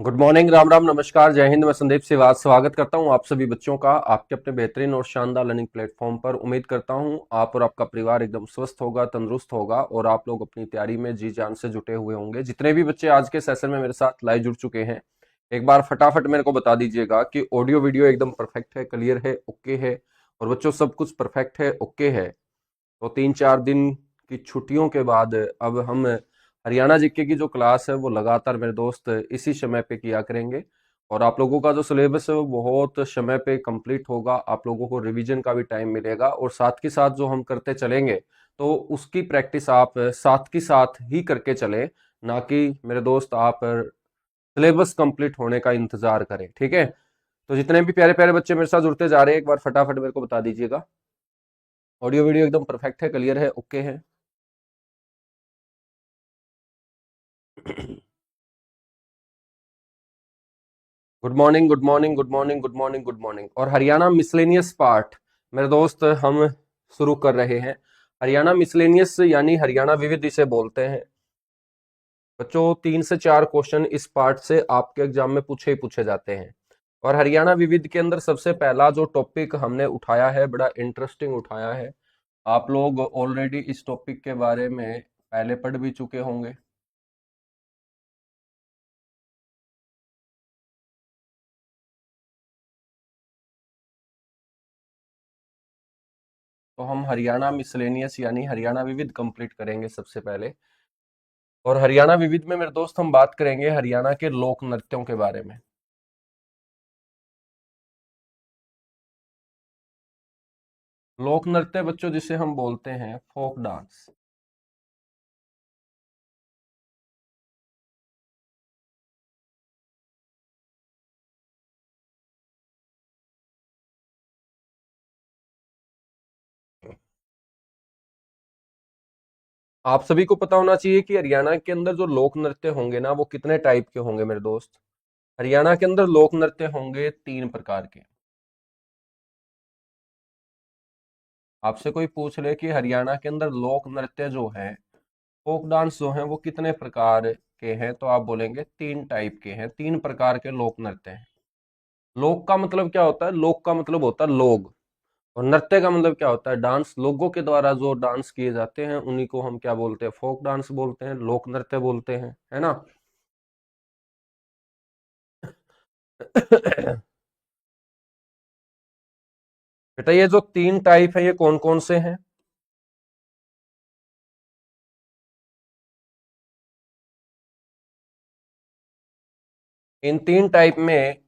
Good morning, Ram Ram, नमस्कार, जय हिंद। मैं संदीप सिवाज स्वागत करता हूं आप सभी बच्चों का आपके अपने बेहतरीन और शानदार लर्निंग प्लेटफॉर्म पर। उम्मीद करता हूं आप और आपका परिवार एकदम स्वस्थ होगा, तंदुरुस्त होगा और आप लोग अपनी तैयारी में जी जान से जुटे हुए होंगे। जितने भी बच्चे आज के सेशन में मेरे साथ लाइव जुड़ चुके हैं, एक बार फटाफट मेरे को बता दीजिएगा कि ऑडियो वीडियो एकदम परफेक्ट है, क्लियर है, ओके है। और बच्चों सब कुछ परफेक्ट है, ओके है। तो 3-4 दिन की छुट्टियों के बाद अब हम हरियाणा जीके की जो क्लास है वो लगातार मेरे दोस्त इसी समय पे किया करेंगे। और आप लोगों का जो सिलेबस है वो बहुत समय पे कंप्लीट होगा। आप लोगों को रिवीजन का भी टाइम मिलेगा और साथ के साथ जो हम करते चलेंगे तो उसकी प्रैक्टिस आप साथ के साथ ही करके चलें, ना कि मेरे दोस्त आप सिलेबस कंप्लीट होने का इंतजार करें। ठीक है? तो जितने भी प्यारे प्यारे बच्चे मेरे साथ जुड़ते जा रहे हैं, एक बार फटाफट मेरे को बता दीजिएगा ऑडियो वीडियो एकदम परफेक्ट है, क्लियर है, ओके है। Good morning, good morning, good morning, good morning, good morning. और हरियाणा मिसलेनियस पार्ट मेरे दोस्त हम शुरू कर रहे हैं। हरियाणा मिसलेनियस यानी हरियाणा विविध इसे बोलते हैं। बच्चों 3 से 4 क्वेश्चन इस पार्ट से आपके एग्जाम में पूछे ही पूछे जाते हैं। और हरियाणा विविध के अंदर सबसे पहला जो टॉपिक हमने उठाया है, बड़ा इंटरेस्टिंग उठाया है। आप लोग ऑलरेडी इस टॉपिक के बारे में पहले पढ़ भी चुके होंगे। तो हम हरियाणा मिसलेनियस यानी हरियाणा विविध कंप्लीट करेंगे सबसे पहले। और हरियाणा विविध में मेरे दोस्त हम बात करेंगे हरियाणा के लोक नृत्यों के बारे में। लोक नृत्य बच्चों जिसे हम बोलते हैं फोक डांस। आप सभी को पता होना चाहिए कि हरियाणा के अंदर जो लोक नृत्य होंगे ना वो कितने टाइप के होंगे मेरे दोस्त। हरियाणा के अंदर लोक नृत्य होंगे 3 प्रकार के। आपसे कोई पूछ ले कि हरियाणा के अंदर लोक नृत्य जो है, फोक डांस जो है वो कितने प्रकार के हैं, तो आप बोलेंगे 3 टाइप के हैं, 3 प्रकार के लोक नृत्य हैं। लोक का मतलब क्या होता है? लोक का मतलब होता है लोग। और नृत्य का मतलब क्या होता है? डांस। लोगों के द्वारा जो डांस किए जाते हैं उन्हीं को हम क्या बोलते हैं? फोक डांस बोलते हैं, लोक नृत्य बोलते हैं, है ना? बेटा ये जो 3 टाइप है ये कौन कौन से हैं? इन 3 टाइप में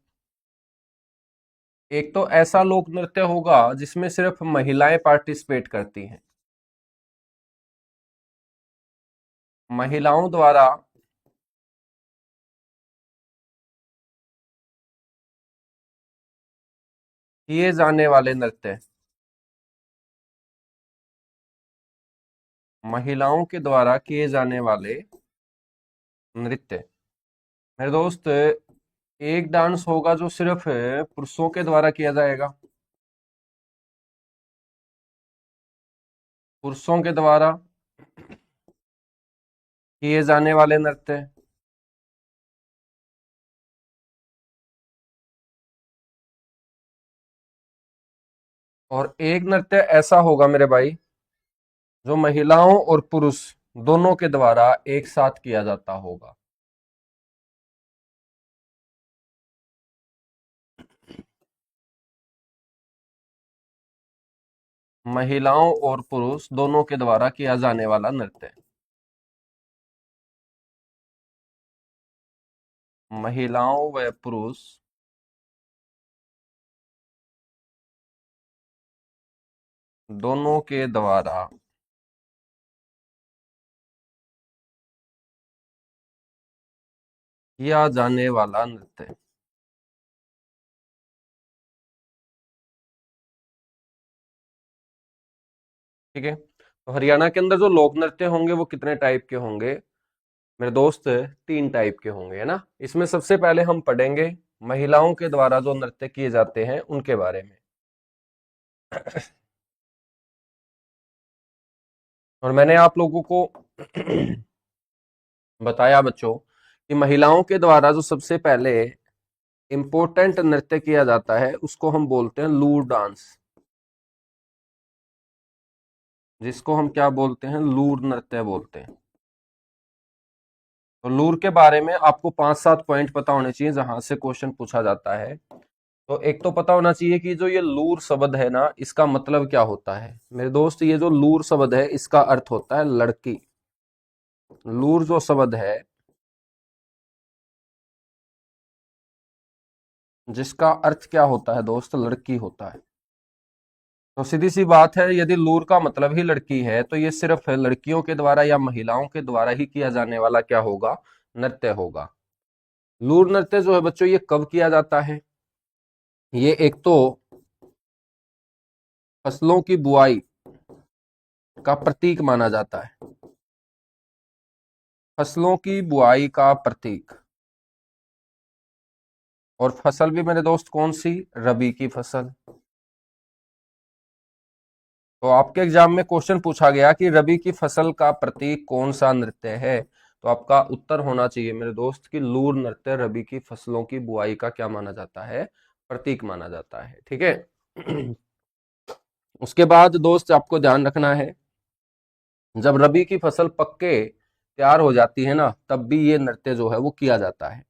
एक तो ऐसा लोक नृत्य होगा जिसमें सिर्फ महिलाएं पार्टिसिपेट करती हैं। महिलाओं द्वारा किए जाने वाले नृत्य। महिलाओं के द्वारा किए जाने वाले नृत्य मेरे दोस्त, एक डांस होगा जो सिर्फ पुरुषों के द्वारा किया जाएगा। पुरुषों के द्वारा किए जाने वाले नृत्य। और एक नृत्य ऐसा होगा मेरे भाई जो महिलाओं और पुरुष दोनों के द्वारा एक साथ किया जाता होगा। महिलाओं और पुरुष दोनों के द्वारा किया जाने वाला नृत्य। महिलाओं व पुरुष दोनों के द्वारा किया जाने वाला नृत्य। ठीक है? तो हरियाणा के अंदर जो लोक नृत्य होंगे वो कितने टाइप के होंगे मेरे दोस्त? 3 टाइप के होंगे, है ना? इसमें सबसे पहले हम पढ़ेंगे महिलाओं के द्वारा जो नृत्य किए जाते हैं उनके बारे में। और मैंने आप लोगों को बताया बच्चों कि महिलाओं के द्वारा जो सबसे पहले इंपॉर्टेंट नृत्य किया जाता है उसको हम बोलते हैं लूर डांस, जिसको हम क्या बोलते हैं, लूर नृत्य बोलते हैं। तो लूर के बारे में आपको 5-7 पॉइंट पता होने चाहिए जहां से क्वेश्चन पूछा जाता है। तो एक तो पता होना चाहिए कि जो ये लूर शब्द है ना, इसका मतलब क्या होता है मेरे दोस्त। ये जो लूर शब्द है इसका अर्थ होता है लड़की। लूर जो शब्द है जिसका अर्थ क्या होता है दोस्त, लड़की होता है। तो सीधी सी बात है, यदि लूर का मतलब ही लड़की है तो ये सिर्फ लड़कियों के द्वारा या महिलाओं के द्वारा ही किया जाने वाला क्या होगा, नृत्य होगा। लूर नृत्य जो है बच्चों ये कब किया जाता है, ये एक तो फसलों की बुआई का प्रतीक माना जाता है। फसलों की बुआई का प्रतीक। और फसल भी मेरे दोस्त कौन सी, रबी की फसल। तो आपके एग्जाम में क्वेश्चन पूछा गया कि रबी की फसल का प्रतीक कौन सा नृत्य है, तो आपका उत्तर होना चाहिए मेरे दोस्त कि लूर नृत्य रबी की फसलों की बुआई का क्या माना जाता है, प्रतीक माना जाता है। ठीक है। उसके बाद दोस्त आपको ध्यान रखना है, जब रबी की फसल पक के तैयार हो जाती है ना, तब भी ये नृत्य जो है वो किया जाता है।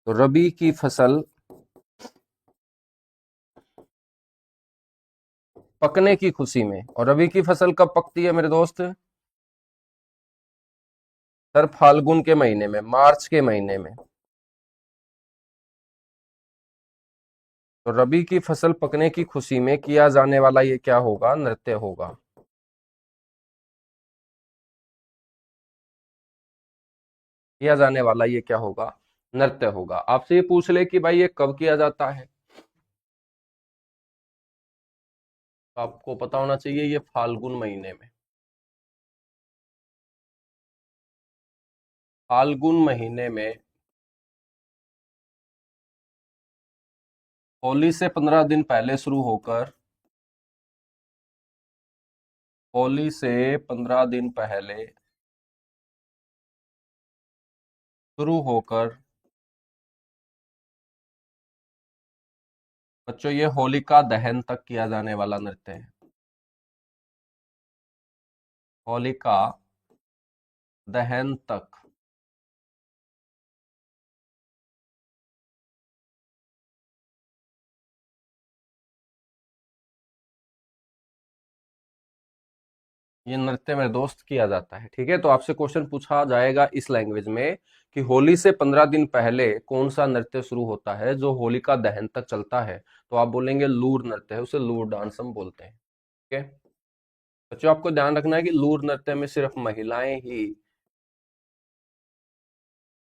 तो रबी की फसल पकने की खुशी में, और रबी की फसल कब पकती है मेरे दोस्त, सर फाल्गुन के महीने में, मार्च के महीने में। तो रबी की फसल पकने की खुशी में किया जाने वाला ये क्या होगा, नृत्य होगा। किया जाने वाला ये क्या होगा, नृत्य होगा। आपसे ये पूछ ले कि भाई ये कब किया जाता है, तो आपको पता होना चाहिए ये फाल्गुन महीने में। फाल्गुन महीने में होली से 15 दिन पहले शुरू होकर, होली से 15 दिन पहले शुरू होकर बच्चों ये होलिका दहन तक किया जाने वाला नृत्य है। होलिका दहन तक। ये नृत्य मेरे दोस्त किया जाता है। ठीक है, तो आपसे क्वेश्चन पूछा जाएगा इस लैंग्वेज में कि होली से 15 दिन पहले कौन सा नृत्य शुरू होता है जो होलिका दहन तक चलता है, तो आप बोलेंगे लूर नृत्य है, उसे लूर डांस हम बोलते हैं। ठीक है बच्चों, आपको ध्यान रखना है कि लूर नृत्य में सिर्फ महिलाएं ही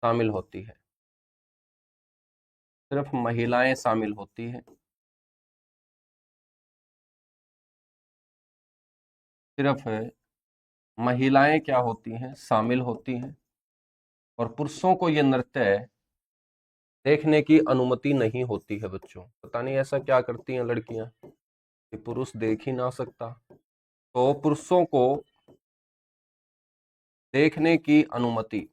शामिल होती है, सिर्फ महिलाएं शामिल होती है। सिर्फ महिलाएं क्या होती हैं, शामिल होती हैं। और पुरुषों को ये नृत्य देखने की अनुमति नहीं होती है बच्चों। पता नहीं ऐसा क्या करती हैं लड़कियां कि पुरुष देख ही ना सकता। तो पुरुषों को देखने की अनुमति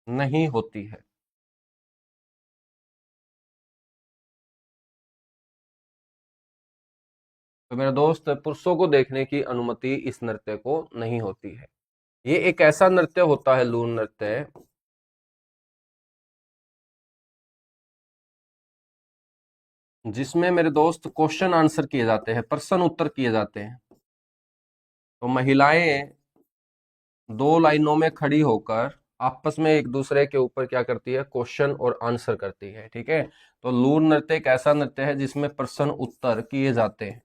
नहीं होती है। तो मेरे दोस्त पुरुषों को देखने की अनुमति इस नृत्य को नहीं होती है। ये एक ऐसा नृत्य होता है लूर नृत्य, जिसमें मेरे दोस्त क्वेश्चन आंसर किए जाते हैं, प्रश्न उत्तर किए जाते हैं। तो महिलाएं दो लाइनों में खड़ी होकर आपस में एक दूसरे के ऊपर क्या करती है, क्वेश्चन और आंसर करती है। ठीक है, तो लूर नृत्य एक ऐसा नृत्य है जिसमें प्रश्न उत्तर किए जाते हैं,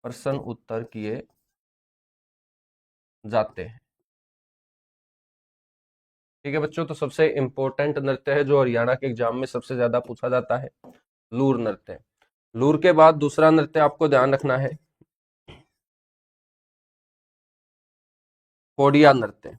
प्रश्न उत्तर किए जाते हैं। ठीक है बच्चों, तो सबसे इंपॉर्टेंट नृत्य है जो हरियाणा के एग्जाम में सबसे ज्यादा पूछा जाता है, लूर नृत्य। लूर के बाद दूसरा नृत्य आपको ध्यान रखना है, कोडिया नृत्य।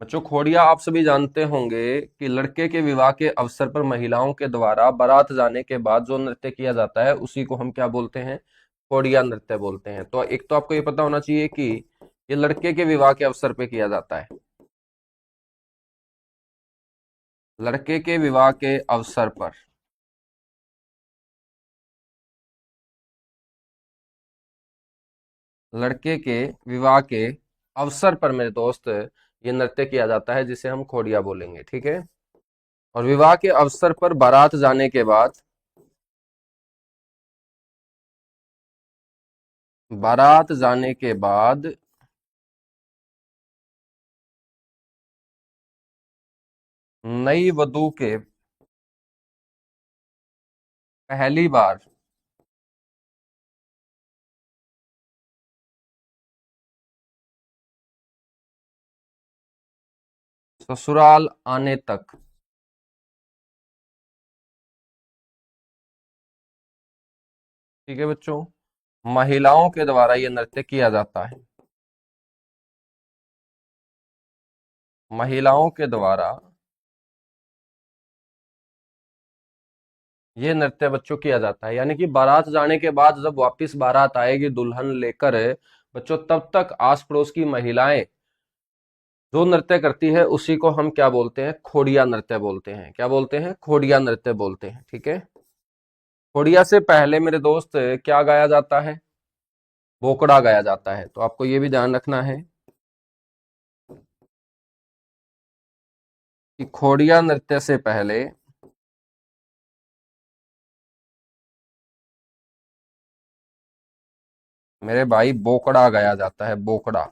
बच्चों खोड़िया आप सभी जानते होंगे कि लड़के के विवाह के अवसर पर महिलाओं के द्वारा बारात जाने के बाद जो नृत्य किया जाता है उसी को हम क्या बोलते हैं, खोड़िया नृत्य बोलते हैं। तो एक तो आपको ये पता होना चाहिए कि ये लड़के के विवाह के अवसर पे किया जाता है, लड़के के विवाह के अवसर पर। लड़के के विवाह के अवसर पर मेरे दोस्त ये नृत्य किया जाता है जिसे हम खोड़िया बोलेंगे, ठीक है। और विवाह के अवसर पर बारात जाने के बाद, बारात जाने के बाद नई वधू के पहली बार ससुराल आने तक, ठीक है बच्चों, महिलाओं के द्वारा यह नृत्य किया जाता है। महिलाओं के द्वारा ये नृत्य बच्चों किया जाता है, यानी कि बारात जाने के बाद जब वापस बारात आएगी दुल्हन लेकर बच्चों, तब तक आस पड़ोस की महिलाएं जो नृत्य करती है उसी को हम क्या बोलते हैं, खोड़िया नृत्य बोलते हैं। क्या बोलते हैं, खोड़िया नृत्य बोलते हैं, ठीक है। खोड़िया से पहले मेरे दोस्त क्या गाया जाता है, बोकड़ा गाया जाता है। तो आपको ये भी ध्यान रखना है कि खोड़िया नृत्य से पहले मेरे भाई बोकड़ा गाया जाता है, बोकड़ा।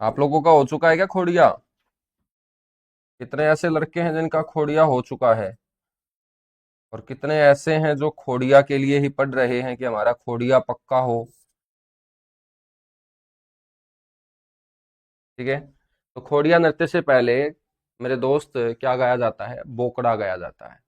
आप लोगों का हो चुका है क्या खोड़िया? कितने ऐसे लड़के हैं जिनका खोड़िया हो चुका है, और कितने ऐसे हैं जो खोड़िया के लिए ही पढ़ रहे हैं कि हमारा खोड़िया पक्का हो, ठीक है। तो खोड़िया नृत्य से पहले मेरे दोस्त क्या गाया जाता है, बोकड़ा गाया जाता है।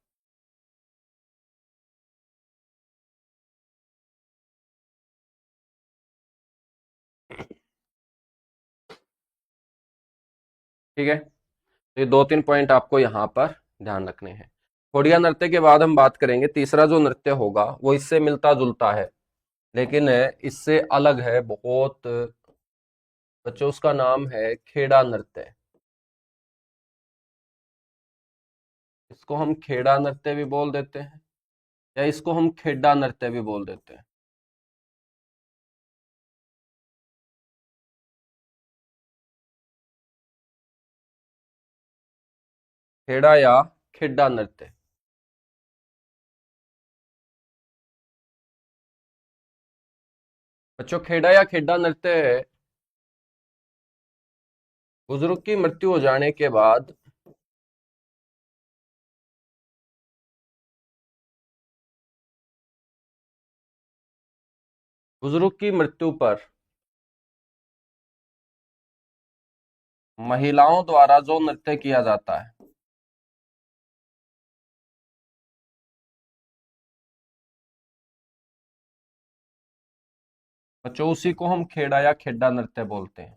ठीक है, तो ये दो तीन पॉइंट आपको यहाँ पर ध्यान रखने हैं। खोड़िया नृत्य के बाद हम बात करेंगे तीसरा जो नृत्य होगा वो इससे मिलता जुलता है, लेकिन इससे अलग है बहुत बच्चों। उसका नाम है खेड़ा नृत्य। इसको हम खेड़ा नृत्य भी बोल देते हैं, या इसको हम खेड़ा नृत्य भी बोल देते हैं। खेड़ा या खेड़ा नृत्य। बच्चों खेड़ा या खेड़ा नृत्य बुजुर्ग की मृत्यु हो जाने के बाद बुजुर्ग की मृत्यु पर महिलाओं द्वारा जो नृत्य किया जाता है, बच्चों उसी को हम खेड़ा या खेड़ा नृत्य बोलते हैं।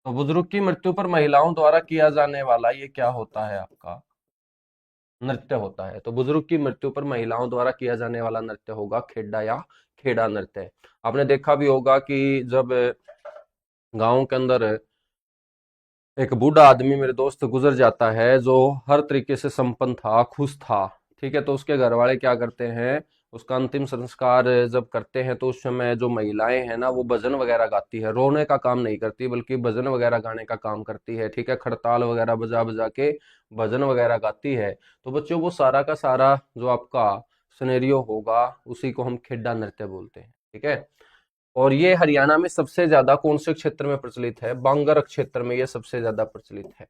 तो बुजुर्ग की मृत्यु पर महिलाओं द्वारा किया जाने वाला ये क्या होता है, आपका नृत्य होता है। तो बुजुर्ग की मृत्यु पर महिलाओं द्वारा किया जाने वाला नृत्य होगा खेड़ा या खेड़ा नृत्य। आपने देखा भी होगा कि जब गांव के अंदर एक बूढ़ा आदमी मेरे दोस्त गुजर जाता है जो हर तरीके से संपन्न था, खुश था, ठीक है। तो उसके घर वाले क्या करते हैं, उसका अंतिम संस्कार जब करते हैं तो उस समय जो महिलाएं हैं ना वो भजन वगैरह गाती है, रोने का काम नहीं करती बल्कि भजन वगैरह गाने का काम करती है, ठीक है। खड़ताल वगैरह बजा बजा के भजन वगैरह गाती है। तो बच्चों वो सारा का सारा जो आपका सिनेरियो होगा उसी को हम खेड्डा नृत्य बोलते हैं, ठीक है। और ये हरियाणा में सबसे ज्यादा कौन से क्षेत्र में प्रचलित है, बांगर क्षेत्र में ये सबसे ज्यादा प्रचलित है।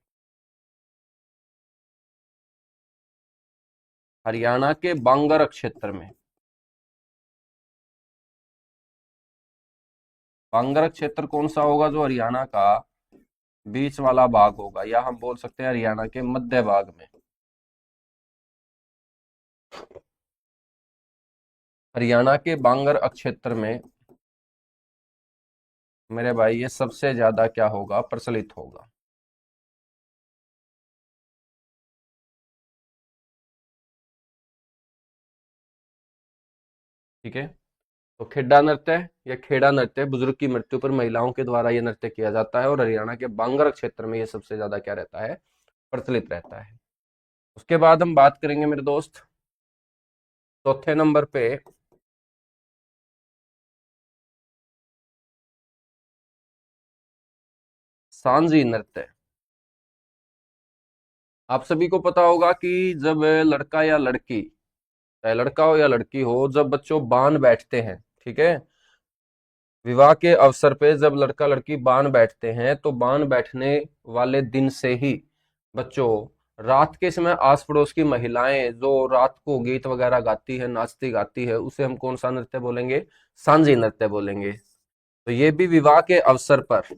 हरियाणा के बांगर क्षेत्र में, बांगर क्षेत्र कौन सा होगा, जो हरियाणा का बीच वाला भाग होगा, या हम बोल सकते हैं हरियाणा के मध्य भाग में। हरियाणा के बांगर क्षेत्र में मेरे भाई ये सबसे ज्यादा क्या होगा, प्रचलित होगा। ठीक है। तो खेड़ा नृत्य या खेड़ा नृत्य बुजुर्ग की मृत्यु पर महिलाओं के द्वारा यह नृत्य किया जाता है, और हरियाणा के बांगर क्षेत्र में यह सबसे ज्यादा क्या रहता है, प्रचलित रहता है। उसके बाद हम बात करेंगे मेरे दोस्त चौथे नंबर पे सांझी नृत्य। आप सभी को पता होगा कि जब लड़का या लड़की, चाहे लड़का हो या लड़की हो, जब बच्चों बांध बैठते हैं, ठीक है, विवाह के अवसर पे जब लड़का लड़की बांध बैठते हैं, तो बांध बैठने वाले दिन से ही बच्चों रात के समय आस पड़ोस की महिलाएं जो रात को गीत वगैरह गाती है, नाचती गाती है, उसे हम कौन सा नृत्य बोलेंगे, सांझी नृत्य बोलेंगे। तो ये भी विवाह के अवसर पर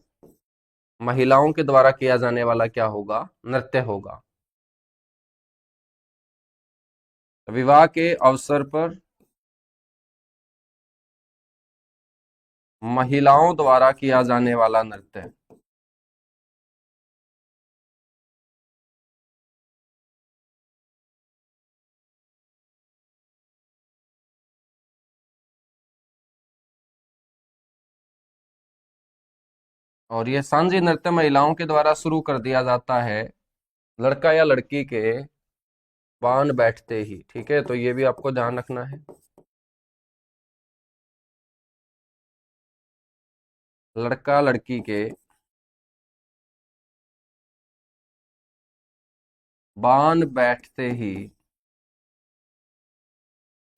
महिलाओं के द्वारा किया जाने वाला क्या होगा, नृत्य होगा। विवाह के अवसर पर महिलाओं द्वारा किया जाने वाला नृत्य। और ये सांझी नृत्य महिलाओं के द्वारा शुरू कर दिया जाता है लड़का या लड़की के बांध बैठते ही। ठीक है, तो ये भी आपको ध्यान रखना है। लड़का लड़की के बांध बैठते ही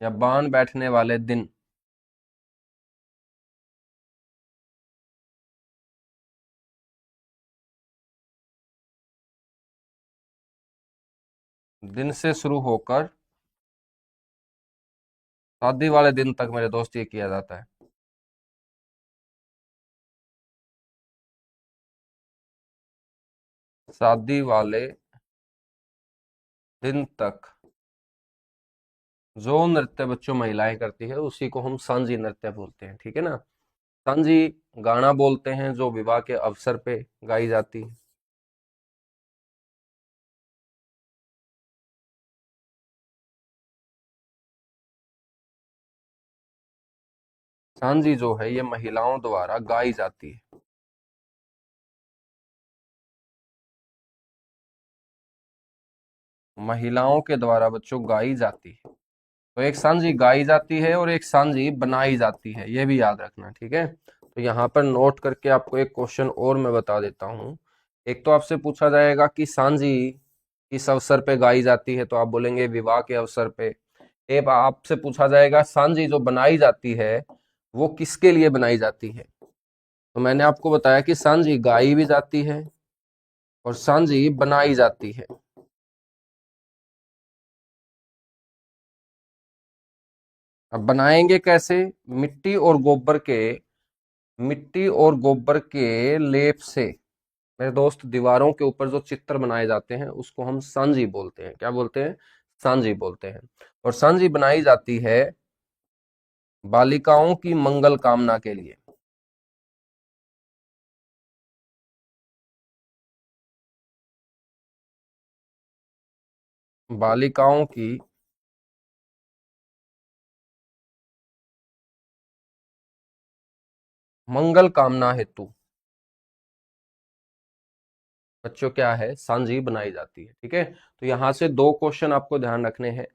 या बांध बैठने वाले दिन दिन से शुरू होकर शादी वाले दिन तक मेरे दोस्त ये किया जाता है। शादी वाले दिन तक जो नृत्य बच्चों महिलाएं करती है उसी को हम सांझी नृत्य बोलते हैं। ठीक है ना। सांझी गाना बोलते हैं जो विवाह के अवसर पे गाई जाती है। सांझी जो है ये महिलाओं द्वारा गाई जाती है। महिलाओं के द्वारा बच्चों गाई जाती है। तो एक सांझी गाई जाती है और एक सांझी बनाई जाती है, ये भी याद रखना। ठीक है। तो यहाँ पर नोट करके आपको एक क्वेश्चन और मैं बता देता हूँ। एक तो आपसे पूछा जाएगा कि सांझी किस अवसर पे गाई जाती है, तो आप बोलेंगे विवाह के अवसर पे। एक आपसे पूछा जाएगा सांझी जो बनाई जाती है वो किसके लिए बनाई जाती है, तो मैंने आपको बताया कि सांझी गाई भी जाती है और सांझी बनाई जाती है। अब बनाएंगे कैसे, मिट्टी और गोबर के मिट्टी और गोबर के लेप से मेरे दोस्त दीवारों के ऊपर जो चित्र बनाए जाते हैं उसको हम सांझी बोलते हैं। क्या बोलते हैं, सांझी बोलते हैं। और सांझी बनाई जाती है बालिकाओं की मंगल कामना के लिए। बालिकाओं की मंगल कामना हेतु बच्चों क्या है, सांझी बनाई जाती है। ठीक है। तो यहां से दो क्वेश्चन आपको ध्यान रखने हैं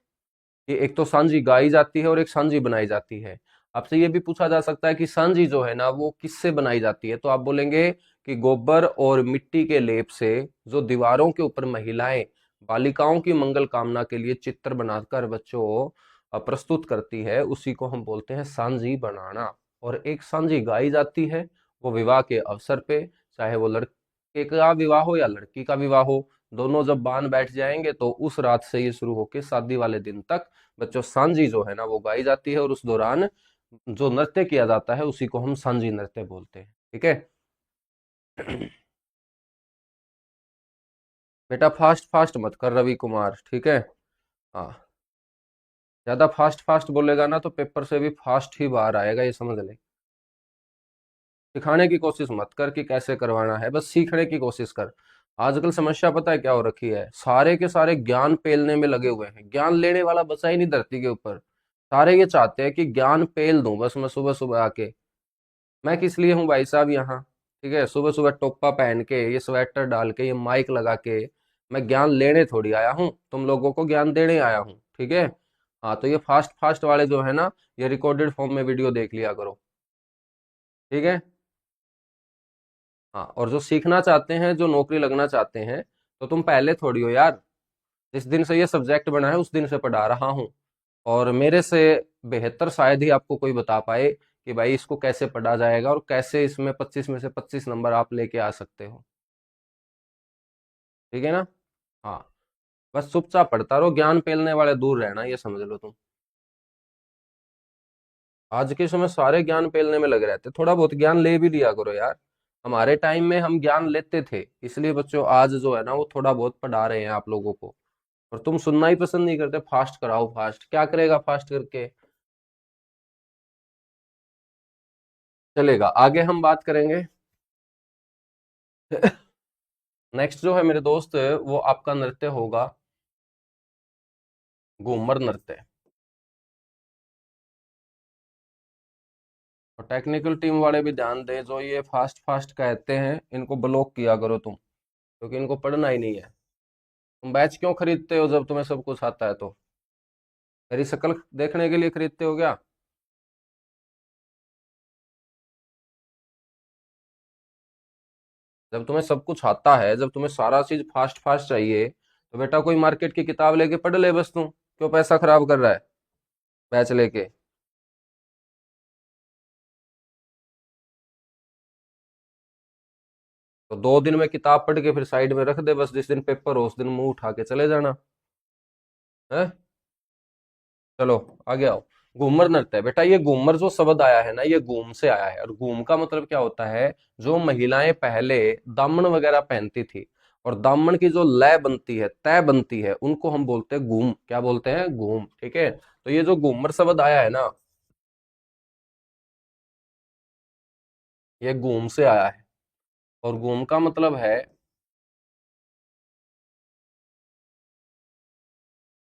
कि एक तो सांझी गाई जाती है और एक सांझी बनाई जाती है। आपसे ये भी पूछा जा सकता है कि सांझी जो है ना वो किससे बनाई जाती है, तो आप बोलेंगे कि गोबर और मिट्टी के लेप से जो दीवारों के ऊपर महिलाएं बालिकाओं की मंगल कामना के लिए चित्र बनाकर बच्चों प्रस्तुत करती है, उसी को हम बोलते हैं सांझी बनाना। और एक सांझी गाई जाती है वो विवाह के अवसर पे, चाहे वो लड़के का विवाह हो या लड़की का विवाह हो, दोनों जब बांध बैठ जाएंगे तो उस रात से ये शुरू होकर शादी वाले दिन तक बच्चों सांझी जो है ना वो गाई जाती है, और उस दौरान जो नृत्य किया जाता है उसी को हम सांझी नृत्य बोलते हैं। ठीक है। बेटा फास्ट फास्ट मत कर रवि कुमार, ठीक है। हाँ। ज्यादा फास्ट फास्ट बोलेगा ना तो पेपर से भी फास्ट ही बाहर आएगा, ये समझ ले। सिखाने की कोशिश मत कर कि कैसे करवाना है, बस सीखने की कोशिश कर। आजकल समस्या पता है क्या हो रखी है, सारे के सारे ज्ञान पेलने में लगे हुए हैं, ज्ञान लेने वाला बचा ही नहीं धरती के ऊपर। सारे ये चाहते हैं कि ज्ञान पेल दूं बस मैं सुबह सुबह आके। मैं किस लिए हूँ भाई साहब यहाँ? ठीक है, सुबह सुबह टोपा पहन के, ये स्वेटर डाल के, ये माइक लगा के मैं ज्ञान लेने थोड़ी आया हूँ, तुम लोगों को ज्ञान देने आया हूँ, ठीक है। हाँ, तो ये फास्ट फास्ट वाले जो है ना, ये रिकॉर्डेड फॉर्म में वीडियो देख लिया करो, ठीक है। हाँ, और जो सीखना चाहते हैं, जो नौकरी लगना चाहते हैं, तो तुम पहले थोड़ी हो यार। जिस दिन से ये सब्जेक्ट बना है उस दिन से पढ़ा रहा हूँ, और मेरे से बेहतर शायद ही आपको कोई बता पाए कि भाई इसको कैसे पढ़ा जाएगा और कैसे इसमें 25 में से 25 नंबर आप लेके आ सकते हो, ठीक है ना। हाँ, बस चुपचाप पढ़ता रहो, ज्ञान पेलने वाले दूर रहना, ये समझ लो तुम। आज के समय सारे ज्ञान पेलने में लगे रहते, थोड़ा बहुत ज्ञान ले भी लिया करो यार। हमारे टाइम में हम ज्ञान लेते थे, इसलिए बच्चों आज जो है ना वो थोड़ा बहुत पढ़ा रहे हैं आप लोगों को। और तुम सुनना ही पसंद नहीं करते, फास्ट कराओ फास्ट, क्या करेगा फास्ट करके? चलेगा, आगे हम बात करेंगे। नेक्स्ट जो है मेरे दोस्त, वो आपका नृत्य होगा घूमर नृत्य। और टेक्निकल टीम वाले भी ध्यान दें, जो ये फास्ट फास्ट कहते हैं इनको ब्लॉक किया करो तुम, क्योंकि इनको पढ़ना ही नहीं है। तुम बैच क्यों खरीदते हो जब तुम्हें सब कुछ आता है तो? मेरी शक्ल देखने के लिए खरीदते हो क्या? जब तुम्हें सब कुछ आता है, जब तुम्हें सारा चीज फास्ट फास्ट चाहिए, तो बेटा कोई मार्केट की किताब लेके पढ़ ले बस। तू क्यों पैसा खराब कर रहा है बैच लेके? तो 2 दिन में किताब पढ़ के फिर साइड में रख दे बस, जिस दिन पेपर हो उस दिन मुंह उठा के चले जाना है। चलो आगे आओ। घूमर नृत्य, बेटा ये घूमर जो शब्द आया है ना, ये घूम से आया है, और घूम का मतलब क्या होता है? जो महिलाएं पहले दामन वगैरह पहनती थी, और दामन की जो लय बनती है, तय बनती है, उनको हम बोलते हैं घूम। क्या बोलते हैं? घूम, ठीक है। तो ये जो घूमर शब्द आया है ना, ये घूम से आया है। और घूम का मतलब है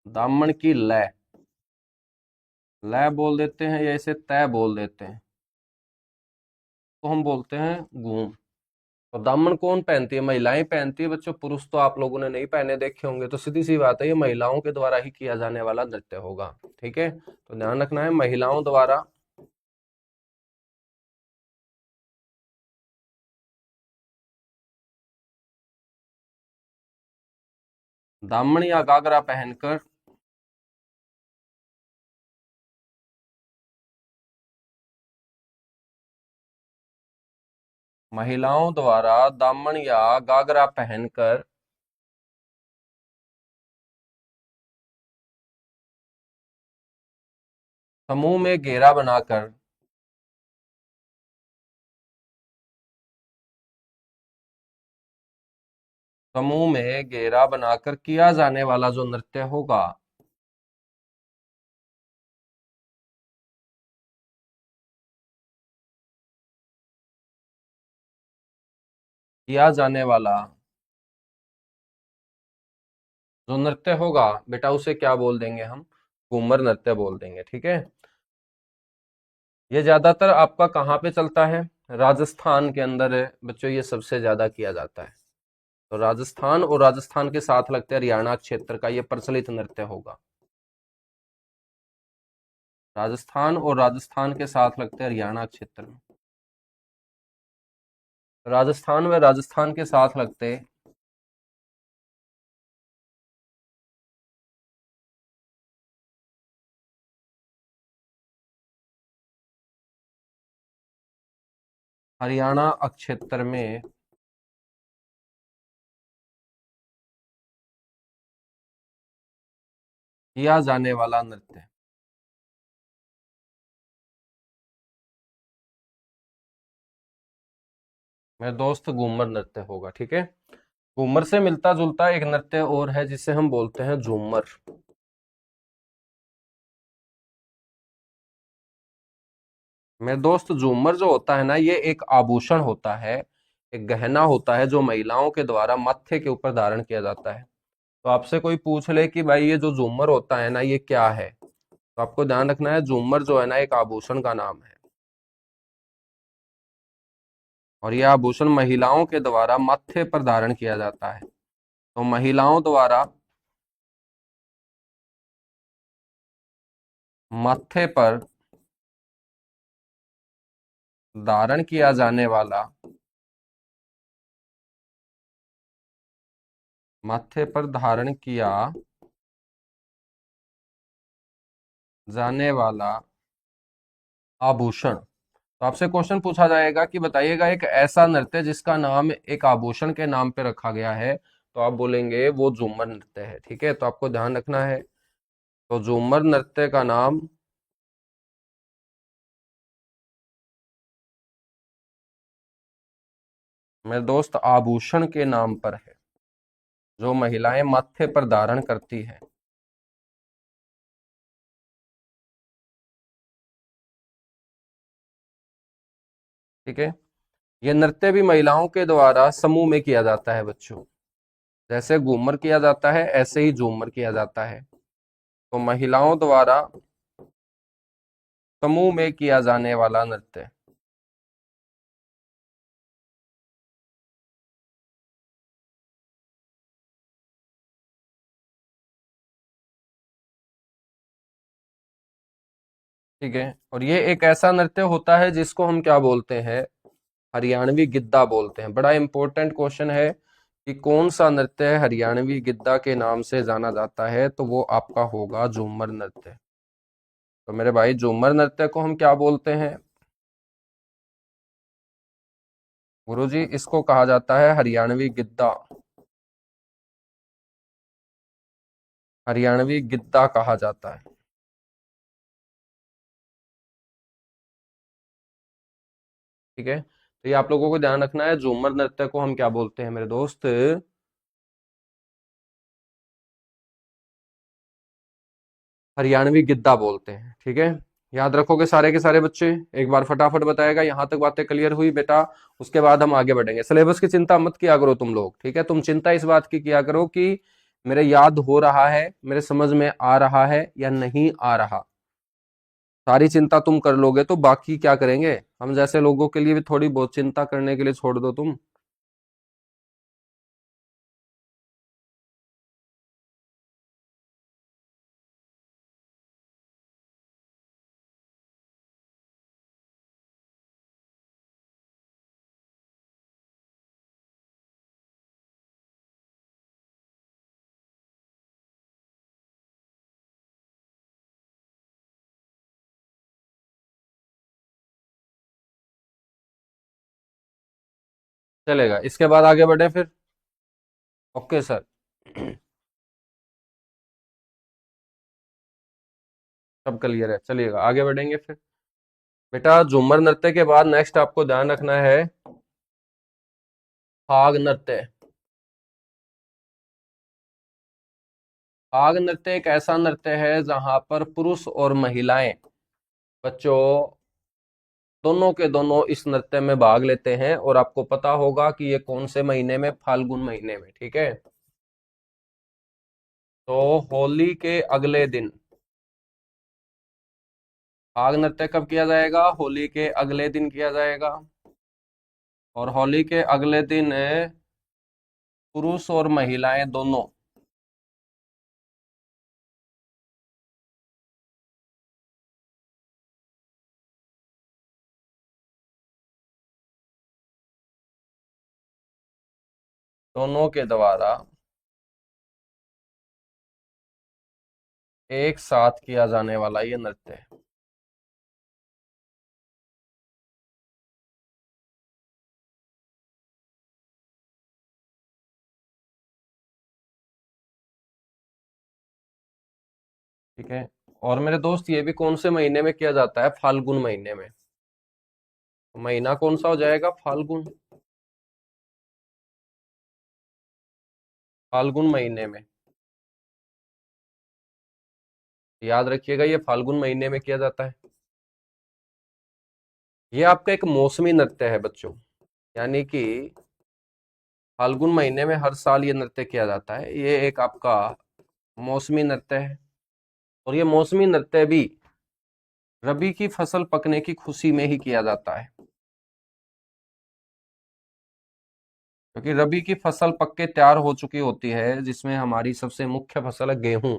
दामन की लय। लय बोल देते हैं या इसे तय बोल देते हैं, तो हम बोलते हैं घूम। तो दामन कौन पहनती है? महिलाएं पहनती है बच्चों, पुरुष तो आप लोगों ने नहीं पहने देखे होंगे, तो सीधी सी बात है ये महिलाओं के द्वारा ही किया जाने वाला नृत्य होगा, ठीक है। तो ध्यान रखना है, महिलाओं द्वारा। दामन या गागरा पहनकर, महिलाओं द्वारा दामन या गागरा पहनकर समूह में घेरा बनाकर, समूह में घेरा बनाकर किया जाने वाला जो नृत्य होगा, किया जाने वाला जो नृत्य होगा बेटा, उसे क्या बोल देंगे हम? घूमर नृत्य बोल देंगे, ठीक है। ये ज्यादातर आपका कहाँ पे चलता है? राजस्थान के अंदर है बच्चों, ये सबसे ज्यादा किया जाता है। तो राजस्थान और राजस्थान के साथ लगते हरियाणा क्षेत्र का ये प्रचलित नृत्य होगा। राजस्थान और राजस्थान के साथ लगते हरियाणा क्षेत्र में, राजस्थान व राजस्थान के साथ लगते हरियाणा क्षेत्र में किया जाने वाला नृत्य, मेरे दोस्त घूमर नृत्य होगा, ठीक है। घूमर से मिलता जुलता एक नृत्य और है जिसे हम बोलते हैं झूमर। मेरे दोस्त, झूमर जो होता है ना, ये एक आभूषण होता है, एक गहना होता है जो महिलाओं के द्वारा माथे के ऊपर धारण किया जाता है। तो आपसे कोई पूछ ले कि भाई ये जो झूमर होता है ना, ये क्या है, तो आपको ध्यान रखना है, झूमर जो है ना, एक आभूषण का नाम है। और यह आभूषण महिलाओं के द्वारा माथे पर धारण किया जाता है। तो महिलाओं द्वारा माथे पर धारण किया जाने वाला, माथे पर धारण किया जाने वाला आभूषण। तो आपसे क्वेश्चन पूछा जाएगा कि बताइएगा एक ऐसा नृत्य जिसका नाम एक आभूषण के नाम पे रखा गया है, तो आप बोलेंगे वो झूमर नृत्य है। ठीक है, तो आपको ध्यान रखना है। तो झूमर नृत्य का नाम मेरे दोस्त आभूषण के नाम पर है, जो महिलाएं माथे पर धारण करती हैं। ठीक है, यह नृत्य भी महिलाओं के द्वारा समूह में किया जाता है बच्चों। जैसे घूमर किया जाता है, ऐसे ही झूमर किया जाता है। तो महिलाओं द्वारा समूह में किया जाने वाला नृत्य। ठीक है, और ये एक ऐसा नृत्य होता है जिसको हम क्या बोलते हैं, हरियाणवी गिद्दा बोलते हैं। बड़ा इंपॉर्टेंट क्वेश्चन है कि कौन सा नृत्य हरियाणवी गिद्दा के नाम से जाना जाता है, तो वो आपका होगा झूमर नृत्य। तो मेरे भाई, झूमर नृत्य को हम क्या बोलते हैं गुरुजी? इसको कहा जाता है हरियाणवी गिद्दा। हरियाणवी गिद्दा कहा जाता है। ठीक है, तो ये आप लोगों को ध्यान रखना है, झूमर नृत्य को हम क्या बोलते हैं मेरे दोस्त, हरियाणवी गिद्दा बोलते हैं। ठीक है, याद रखोगे सारे के सारे बच्चे? एक बार फटाफट बताएगा, यहां तक बातें क्लियर हुई बेटा? उसके बाद हम आगे बढ़ेंगे। सिलेबस की चिंता मत किया करो तुम लोग, ठीक है? तुम चिंता इस बात की किया करो कि मेरे याद हो रहा है, मेरे समझ में आ रहा है या नहीं आ रहा। सारी चिंता तुम कर लोगे तो बाकी क्या करेंगे? हम जैसे लोगों के लिए भी थोड़ी बहुत चिंता करने के लिए छोड़ दो तुम। चलेगा, इसके बाद आगे बढ़े फिर। Okay sir. सब क्लियर है, चलिएगा आगे बढ़ेंगे फिर। बेटा, झूमर नृत्य के बाद नेक्स्ट आपको ध्यान रखना है फाग नृत्य। फाग नृत्य एक ऐसा नृत्य है जहां पर पुरुष और महिलाएं, बच्चों, दोनों के दोनों इस नृत्य में भाग लेते हैं। और आपको पता होगा कि ये कौन से महीने में, फाल्गुन महीने में। ठीक है, तो होली के अगले दिन फाग नृत्य कब किया जाएगा? होली के अगले दिन किया जाएगा। और होली के अगले दिन पुरुष और महिलाएं दोनों, दोनों के द्वारा एक साथ किया जाने वाला ये नृत्य है। ठीक है, और मेरे दोस्त, ये भी कौन से महीने में किया जाता है? फाल्गुन महीने में। तो महीना कौन सा हो जाएगा? फाल्गुन। फाल्गुन महीने में, याद रखिएगा, ये फाल्गुन महीने में किया जाता है। ये आपका एक मौसमी नृत्य है बच्चों, यानी कि फाल्गुन महीने में हर साल ये नृत्य किया जाता है। ये एक आपका मौसमी नृत्य है, और ये मौसमी नृत्य भी रबी की फसल पकने की खुशी में ही किया जाता है, क्योंकि रबी की फसल पक के तैयार हो चुकी होती है, जिसमें हमारी सबसे मुख्य फसल है गेहूं।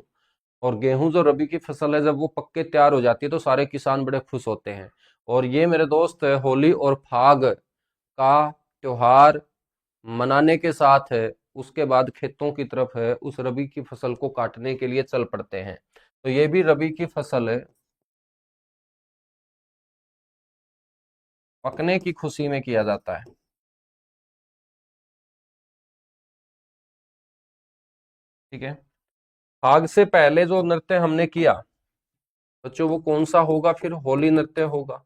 और गेहूं जो रबी की फसल है, जब वो पक के तैयार हो जाती है तो सारे किसान बड़े खुश होते हैं। और ये मेरे दोस्त होली और फाग का त्योहार मनाने के साथ है, उसके बाद खेतों की तरफ है उस रबी की फसल को काटने के लिए चल पड़ते हैं। तो ये भी रबी की फसल है, पकने की खुशी में किया जाता है। ठीक है। फाग से पहले जो नृत्य हमने किया बच्चों, वो कौन सा होगा? फिर होली नृत्य होगा।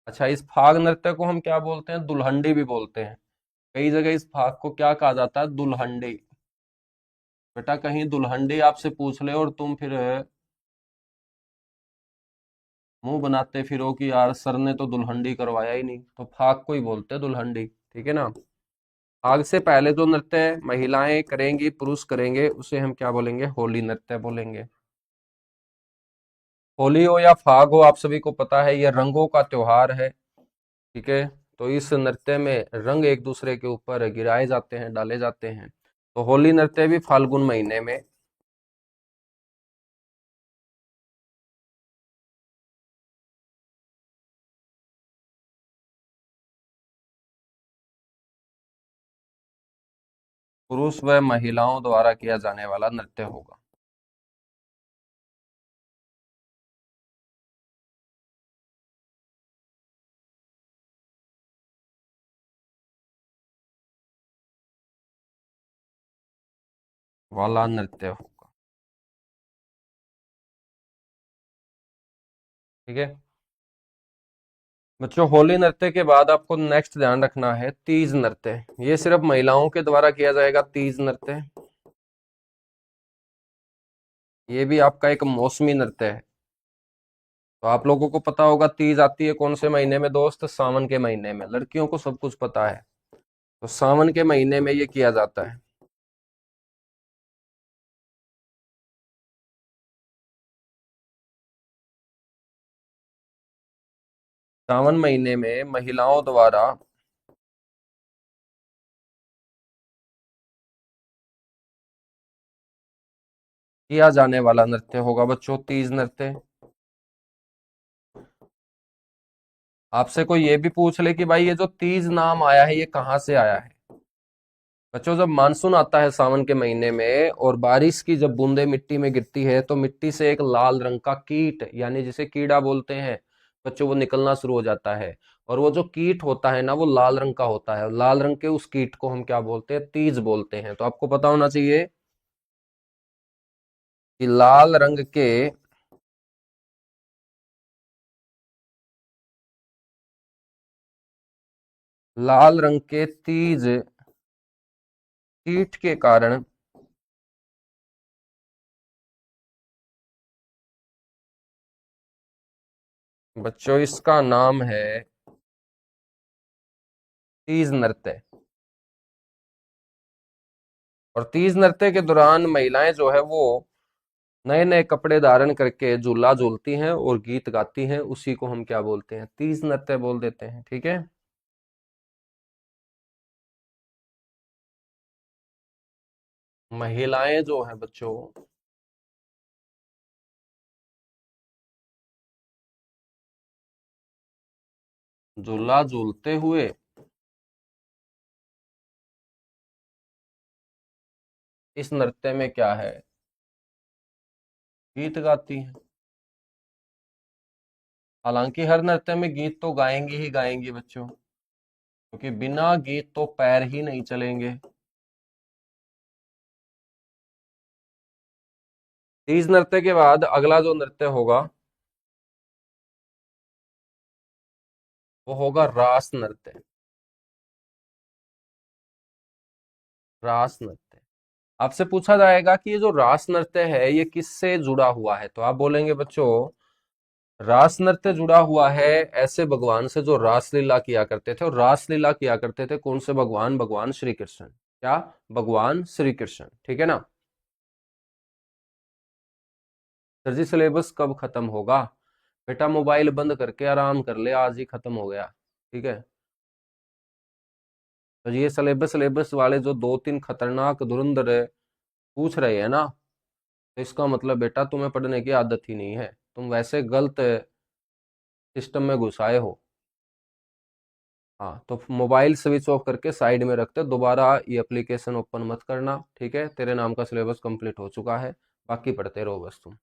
अच्छा, इस फाग नृत्य को हम क्या बोलते हैं? दुल्हंडी भी बोलते हैं। कई जगह इस फाग को क्या कहा जाता है? दुल्हंडी। बेटा कहीं दुल्हंडी आपसे पूछ ले और तुम फिर मुंह बनाते फिरो कि यार सर ने तो दुल्हंडी करवाया ही नहीं, तो फाग को ही बोलते हैं दुल्हंडी। ठीक है ना। फाग से पहले जो नृत्य महिलाएं करेंगी, पुरुष करेंगे, उसे हम क्या बोलेंगे? होली नृत्य बोलेंगे। होली हो या फाग हो, आप सभी को पता है ये रंगों का त्योहार है। ठीक है। तो इस नृत्य में रंग एक दूसरे के ऊपर गिराए जाते हैं, डाले जाते हैं। तो होली नृत्य भी फाल्गुन महीने में। पुरुष व महिलाओं द्वारा किया जाने वाला नृत्य होगा। वाला नृत्य होगा। ठीक है बच्चों, होली नृत्य के बाद आपको नेक्स्ट ध्यान रखना है तीज नृत्य। ये सिर्फ महिलाओं के द्वारा किया जाएगा, तीज नृत्य। ये भी आपका एक मौसमी नृत्य है। तो आप लोगों को पता होगा तीज आती है कौन से महीने में दोस्त? सावन के महीने में। लड़कियों को सब कुछ पता है। तो सावन के महीने में ये किया जाता है। सावन महीने में महिलाओं द्वारा किया जाने वाला नृत्य होगा बच्चों, तीज नृत्य। आपसे कोई ये भी पूछ ले कि भाई ये जो तीज नाम आया है ये कहाँ से आया है? बच्चों, जब मानसून आता है सावन के महीने में और बारिश की जब बूंदे मिट्टी में गिरती है, तो मिट्टी से एक लाल रंग का कीट, यानी जिसे कीड़ा बोलते हैं बच्चों, वो निकलना शुरू हो जाता है। और वो जो कीट होता है ना, वो लाल रंग का होता है। और लाल रंग के उस कीट को हम क्या बोलते हैं? तीज बोलते हैं। तो आपको पता होना चाहिए कि लाल रंग के तीज कीट के कारण बच्चों इसका नाम है तीज नृत्य। और तीज नृत्य के दौरान महिलाएं जो है वो नए नए कपड़े धारण करके झूला झूलती हैं और गीत गाती हैं। उसी को हम क्या बोलते हैं? तीज नृत्य बोल देते हैं। ठीक है। महिलाएं जो है बच्चों, झूला झूलते हुए इस नृत्य में क्या है? गीत गाती हैं। हालांकि हर नृत्य में गीत तो गाएंगी ही गाएंगी बच्चों, क्योंकि बिना गीत तो पैर ही नहीं चलेंगे। तीज नृत्य के बाद अगला जो नृत्य होगा वो होगा रास नृत्य। रास नृत्य। आपसे पूछा जाएगा कि ये जो रास नृत्य है ये किससे जुड़ा हुआ है, तो आप बोलेंगे बच्चों रास नृत्य जुड़ा हुआ है ऐसे भगवान से जो रासलीला किया करते थे, और रासलीला किया करते थे कौन से भगवान? भगवान श्री कृष्ण। क्या? भगवान श्री कृष्ण, ठीक है ना। सर जी सिलेबस कब खत्म होगा? बेटा मोबाइल बंद करके आराम कर ले, आज ही खत्म हो गया, ठीक है। तो ये सिलेबस सिलेबस वाले जो दो तीन खतरनाक धुरंधर पूछ रहे हैं ना, तो इसका मतलब बेटा तुम्हें पढ़ने की आदत ही नहीं है, तुम वैसे गलत सिस्टम में घुसाए हो। हाँ, तो मोबाइल स्विच ऑफ करके साइड में रखते, दोबारा ये एप्लीकेशन ओपन मत करना, ठीक है। तेरे नाम का सिलेबस कंप्लीट हो चुका है, बाकी पढ़ते रहो बस तुम।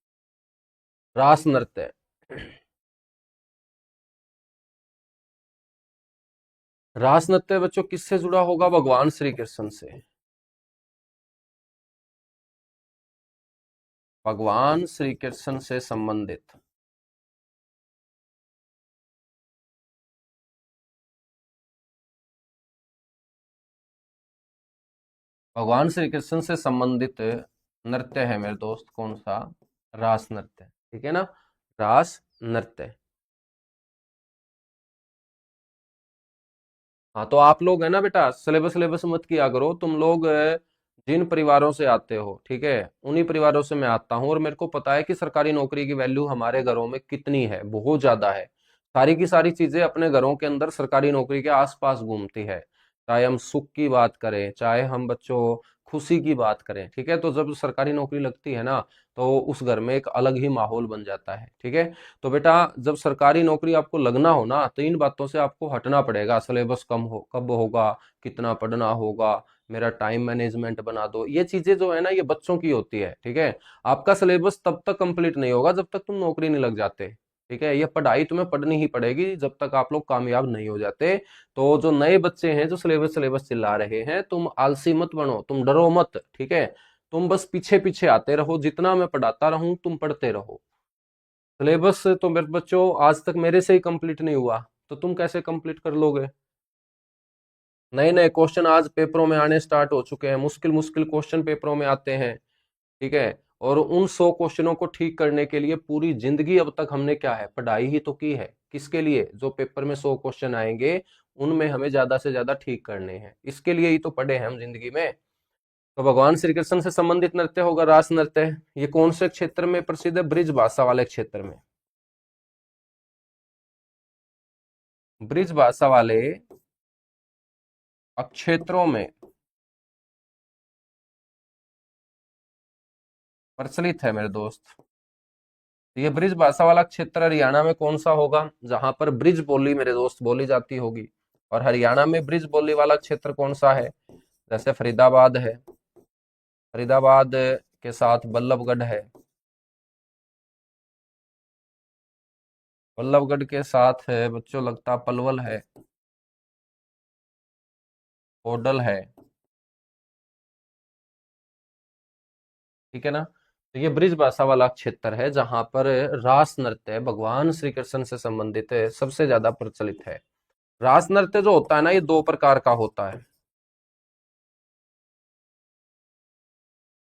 रास नृत्य। रास नृत्य बच्चों किससे जुड़ा होगा? भगवान श्री कृष्ण से। भगवान श्री कृष्ण से संबंधित। भगवान श्री कृष्ण से संबंधित नृत्य है मेरे दोस्त, कौन सा? रास नृत्य, ठीक है ना। रास नृत्य। हाँ, तो आप लोग है ना बेटा, सिलेबस सिलेबस मत किया करो तुम लोग। जिन परिवारों से आते हो, ठीक है, उन्हीं परिवारों से मैं आता हूँ, और मेरे को पता है कि सरकारी नौकरी की वैल्यू हमारे घरों में कितनी है, बहुत ज्यादा है। सारी की सारी चीजें अपने घरों के अंदर सरकारी नौकरी के आसपास घूमती है। चाहे हम सुख की बात करें, चाहे हम बच्चों खुशी की बात करें, ठीक है। तो जब सरकारी नौकरी लगती है ना, तो उस घर में एक अलग ही माहौल बन जाता है, ठीक है। तो बेटा जब सरकारी नौकरी आपको लगना हो ना, तो इन बातों से आपको हटना पड़ेगा। सिलेबस कम हो कब होगा, कितना पढ़ना होगा, मेरा टाइम मैनेजमेंट बना दो, ये चीजें जो है ना, ये बच्चों की होती है, ठीक है। आपका सिलेबस तब तक कंप्लीट नहीं होगा जब तक तुम नौकरी नहीं लग जाते, ठीक है। ये पढ़ाई तुम्हें पढ़नी ही पड़ेगी जब तक आप लोग कामयाब नहीं हो जाते। तो जो नए बच्चे हैं जो सिलेबस सिलेबस चिल्ला रहे हैं, तुम आलसी मत बनो, तुम डरो मत, ठीक है। तुम बस पीछे पीछे आते रहो, जितना मैं पढ़ाता रहूं तुम पढ़ते रहो। सिलेबस तो मेरे बच्चों आज तक मेरे से ही कंप्लीट नहीं हुआ, तो तुम कैसे कंप्लीट कर लोगे? नए नए क्वेश्चन आज पेपरों में आने स्टार्ट हो चुके हैं, मुश्किल मुश्किल क्वेश्चन पेपरों में आते हैं, ठीक है। और उन 100 क्वेश्चनों को ठीक करने के लिए पूरी जिंदगी अब तक हमने क्या है, पढ़ाई ही तो की है। किसके लिए? जो पेपर में 100 क्वेश्चन आएंगे, उनमें हमें ज्यादा से ज्यादा ठीक करने हैं, इसके लिए ही तो पढ़े हैं हम जिंदगी में। तो भगवान श्री कृष्ण से संबंधित नृत्य होगा रास नृत्य। ये कौन से क्षेत्र में प्रसिद्ध है? ब्रिज भाषा वाले क्षेत्र में। ब्रिज भाषा वाले क्षेत्रों में प्रचलित है मेरे दोस्त। ये ब्रिज भाषा वाला क्षेत्र हरियाणा में कौन सा होगा, जहां पर ब्रिज बोली मेरे दोस्त बोली जाती होगी? और हरियाणा में ब्रिज बोली वाला क्षेत्र कौन सा है? जैसे फरीदाबाद है, फरीदाबाद के साथ बल्लभगढ़ है, बल्लभगढ़ के साथ है बच्चों लगता पलवल है, होडल है, ठीक है ना। तो ये ब्रिज भाषा वाला क्षेत्र है जहां पर रास नृत्य भगवान श्री कृष्ण से संबंधित सबसे ज्यादा प्रचलित है। रास नृत्य जो होता है ना, ये दो प्रकार का होता है।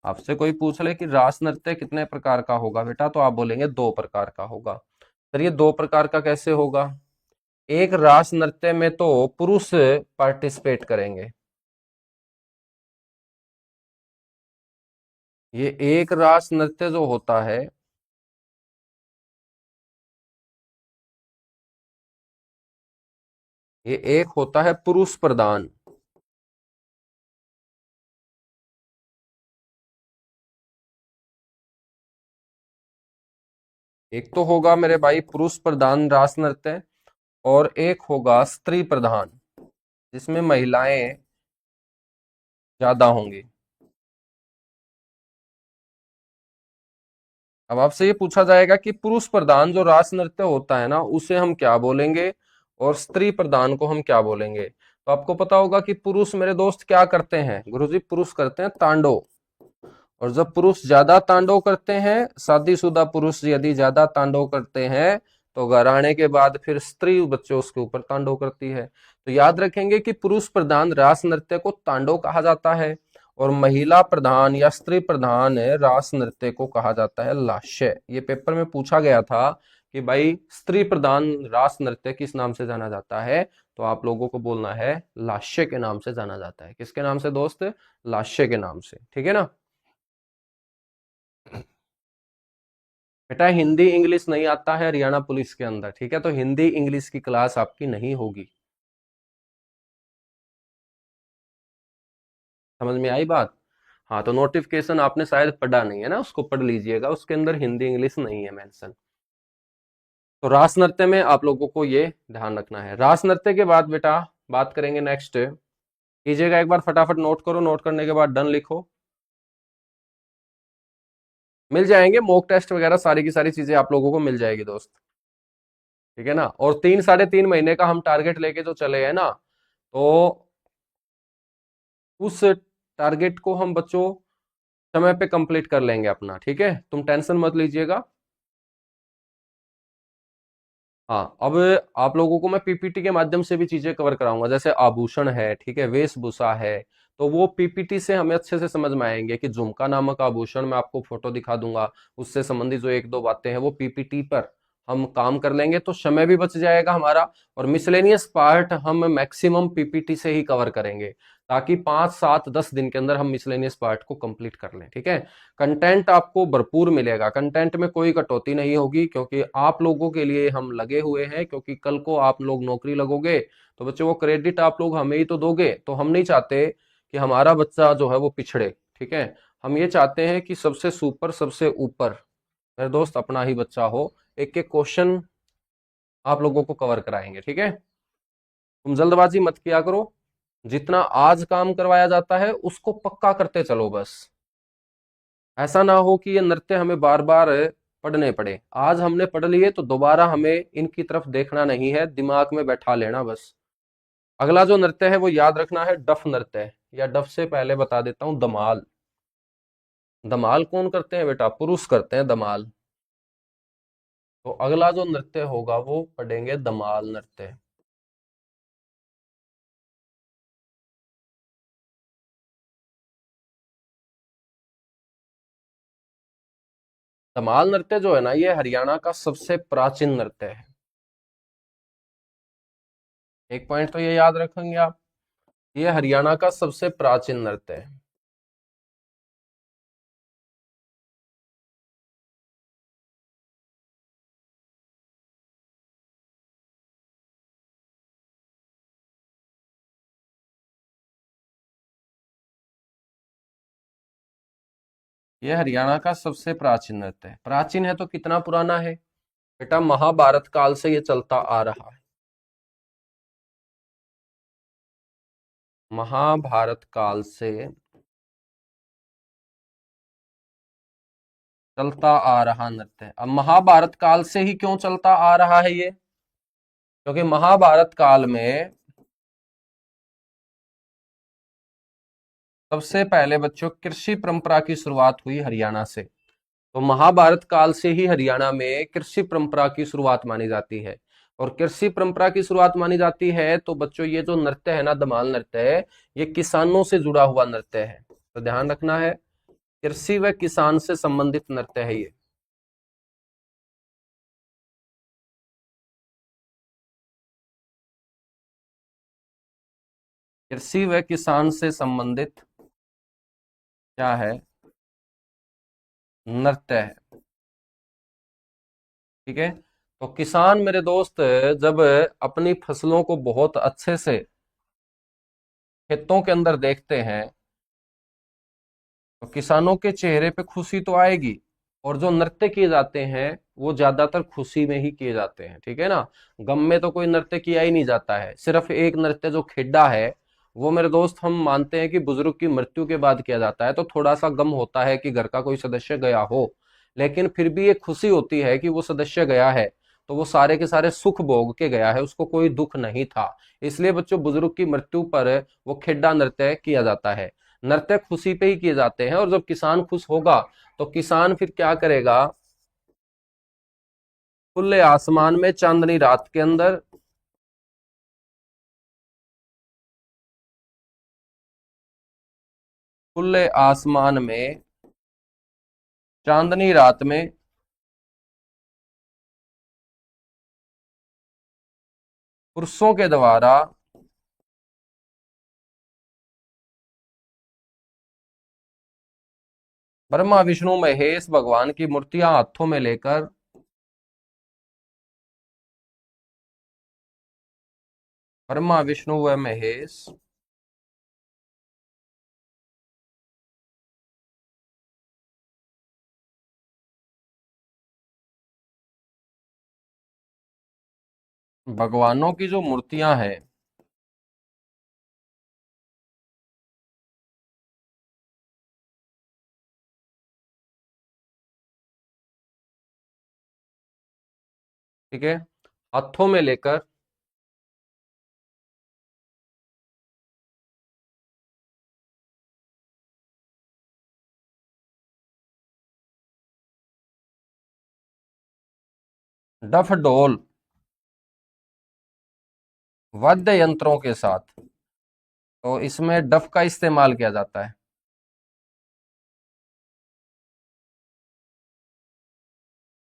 आपसे कोई पूछ ले कि रास नृत्य कितने प्रकार का होगा बेटा, तो आप बोलेंगे दो प्रकार का होगा। सर ये दो प्रकार का कैसे होगा? एक रास नृत्य में तो पुरुष पार्टिसिपेट करेंगे। ये एक रास नृत्य जो होता है, ये एक होता है पुरुष प्रधान। एक तो होगा मेरे भाई पुरुष प्रधान रास नृत्य, और एक होगा स्त्री प्रधान, जिसमें महिलाएं ज्यादा होंगी। अब आपसे ये पूछा जाएगा कि पुरुष प्रधान जो रास नृत्य होता है ना, उसे हम क्या बोलेंगे, और स्त्री प्रधान को हम क्या बोलेंगे? तो आपको पता होगा कि पुरुष मेरे दोस्त क्या करते हैं गुरुजी, पुरुष करते हैं तांडव। और जब पुरुष ज्यादा तांडव करते हैं, शादीशुदा पुरुष यदि ज्यादा तांडव करते हैं, तो घर आने के बाद फिर स्त्री बच्चों उसके ऊपर तांडव करती है। तो याद रखेंगे कि पुरुष प्रधान रास नृत्य को तांडव कहा जाता है, और महिला प्रधान या स्त्री प्रधान रास नृत्य को कहा जाता है लास्य। ये पेपर में पूछा गया था कि भाई स्त्री प्रधान रास नृत्य किस नाम से जाना जाता है, तो आप लोगों को बोलना है लास्य के नाम से जाना जाता है। किसके नाम से दोस्त? लास्य के नाम से, ठीक है ना। बेटा हिंदी इंग्लिश नहीं आता है हरियाणा पुलिस के अंदर, ठीक है, तो हिंदी इंग्लिश की क्लास आपकी नहीं होगी। समझ में आई बात? हाँ, तो नोटिफिकेशन आपने शायद पढ़ा नहीं है ना, उसको पढ़ लीजिएगा, उसके अंदर हिंदी इंग्लिश नहीं है मेंशन। तो रास नृत्य में आप लोगों को ये ध्यान रखना है। रास नृत्य के बाद बेटा बात करेंगे नेक्स्ट, कीजिएगा एक बार फटाफट नोट करो, नोट करने के बाद डन लिखो। मिल जाएंगे मॉक टेस्ट वगैरह, सारी की सारी चीजें आप लोगों को मिल जाएगी दोस्त, ठीक है ना। और 3 साढ़े 3 महीने का हम टारगेट लेके जो चले हैं ना, तो उस टारगेट को हम बच्चों समय पे कंप्लीट कर लेंगे अपना, ठीक है, तुम टेंशन मत लीजिएगा। हाँ, अब आप लोगों को मैं पीपीटी के माध्यम से भी चीजें कवर कराऊंगा, जैसे आभूषण है, ठीक है, वेशभूषा है, तो वो पीपीटी से हमें अच्छे से समझ में आएंगे कि झुमका नामक आभूषण में आपको फोटो दिखा दूंगा, उससे संबंधित जो एक दो बातें हैं वो पीपीटी पर हम काम कर लेंगे, तो समय भी बच जाएगा हमारा। और मिसलेनियस पार्ट हम मैक्सिमम पीपीटी से ही कवर करेंगे, ताकि 5 7 10 दिन के अंदर हम मिसलेनियस पार्ट को कंप्लीट कर लें, ठीक है। कंटेंट आपको भरपूर मिलेगा, कंटेंट में कोई कटौती नहीं होगी, क्योंकि आप लोगों के लिए हम लगे हुए हैं, क्योंकि कल को आप लोग नौकरी लगोगे तो बच्चों वो क्रेडिट आप लोग हमें ही तो दोगे, तो हम नहीं चाहते कि हमारा बच्चा जो है वो पिछड़े, ठीक है। हम ये चाहते हैं कि सबसे सुपर सबसे ऊपर मेरे दोस्त अपना ही बच्चा हो। एक एक क्वेश्चन आप लोगों को कवर कराएंगे, ठीक है। तुम जल्दबाजी मत किया करो, जितना आज काम करवाया जाता है उसको पक्का करते चलो बस। ऐसा ना हो कि ये नृत्य हमें बार बार पढ़ने पड़े, आज हमने पढ़ लिए तो दोबारा हमें इनकी तरफ देखना नहीं है, दिमाग में बैठा लेना बस। अगला जो नृत्य है वो याद रखना है डफ नृत्य, या डफ से पहले बता देता हूं दमाल। दमाल कौन करते हैं बेटा? पुरुष करते हैं दमाल। तो अगला जो नृत्य होगा वो पढ़ेंगे दमाल नृत्य। दमाल नृत्य जो है ना, ये हरियाणा का सबसे प्राचीन नृत्य है। एक पॉइंट तो ये याद रखेंगे आप, ये हरियाणा का सबसे प्राचीन नृत्य है। ये हरियाणा का सबसे प्राचीन नृत्य है। प्राचीन है तो कितना पुराना है बेटा? महाभारत काल से ये चलता आ रहा है। महाभारत काल से चलता आ रहा नृत्य है। अब महाभारत काल से ही क्यों चलता आ रहा है ये? क्योंकि महाभारत काल में सबसे पहले बच्चों कृषि परंपरा की शुरुआत हुई हरियाणा से। तो महाभारत काल से ही हरियाणा में कृषि परंपरा की शुरुआत मानी जाती है। और कृषि परंपरा की शुरुआत मानी जाती है तो बच्चों ये जो नृत्य है ना, दमाल नृत्य है, ये किसानों से जुड़ा हुआ नृत्य है, तो ध्यान रखना है, कृषि व किसान से संबंधित नृत्य है ये। कृषि व किसान से संबंधित क्या है? नृत्य है, ठीक है। तो किसान मेरे दोस्त जब अपनी फसलों को बहुत अच्छे से खेतों के अंदर देखते हैं, तो किसानों के चेहरे पे खुशी तो आएगी, और जो नृत्य किए जाते हैं वो ज्यादातर खुशी में ही किए जाते हैं, ठीक है ना। गम में तो कोई नृत्य किया ही नहीं जाता है। सिर्फ एक नृत्य जो खेड़ा है वो मेरे दोस्त हम मानते हैं कि बुजुर्ग की मृत्यु के बाद किया जाता है, तो थोड़ा सा गम होता है कि घर का कोई सदस्य गया हो, लेकिन फिर भी एक खुशी होती है कि वो सदस्य गया है, तो वो सारे के सारे सुख भोग के गया है, उसको कोई दुख नहीं था। इसलिए बच्चों बुजुर्ग की मृत्यु पर वो खेड़ा नृत्य किया जाता है। नृत्य खुशी पे ही किए जाते हैं, और जब किसान खुश होगा तो किसान फिर क्या करेगा? खुले आसमान में चांदनी रात के अंदर, खुले आसमान में चांदनी रात में पुरुषों के द्वारा ब्रह्मा विष्णु महेश भगवान की मूर्तियां हाथों में लेकर ब्रह्मा विष्णु व महेश भगवानों की जो मूर्तियां हैं, ठीक है, हाथों में लेकर डफ ढोल वाद्य यंत्रों के साथ, तो इसमें डफ का इस्तेमाल किया जाता है।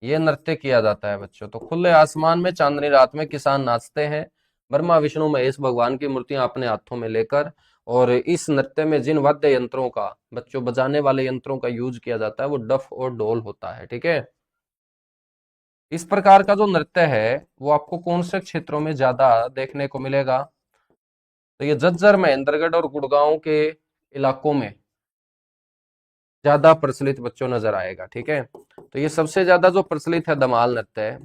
ये नृत्य किया जाता है बच्चों। तो खुले आसमान में चांदनी रात में किसान नाचते हैं, ब्रह्मा विष्णु महेश भगवान की मूर्तियां अपने हाथों में लेकर। और इस नृत्य में जिन वाद्य यंत्रों का, बच्चों बजाने वाले यंत्रों का यूज किया जाता है वो डफ और ढोल होता है। ठीक है, इस प्रकार का जो नृत्य है वो आपको कौन से क्षेत्रों में ज्यादा देखने को मिलेगा? तो ये झज्जर, महेंद्रगढ़ और गुड़गांव के इलाकों में ज्यादा प्रचलित बच्चों नजर आएगा। ठीक है, तो ये सबसे ज्यादा जो प्रचलित है धमाल नृत्य है।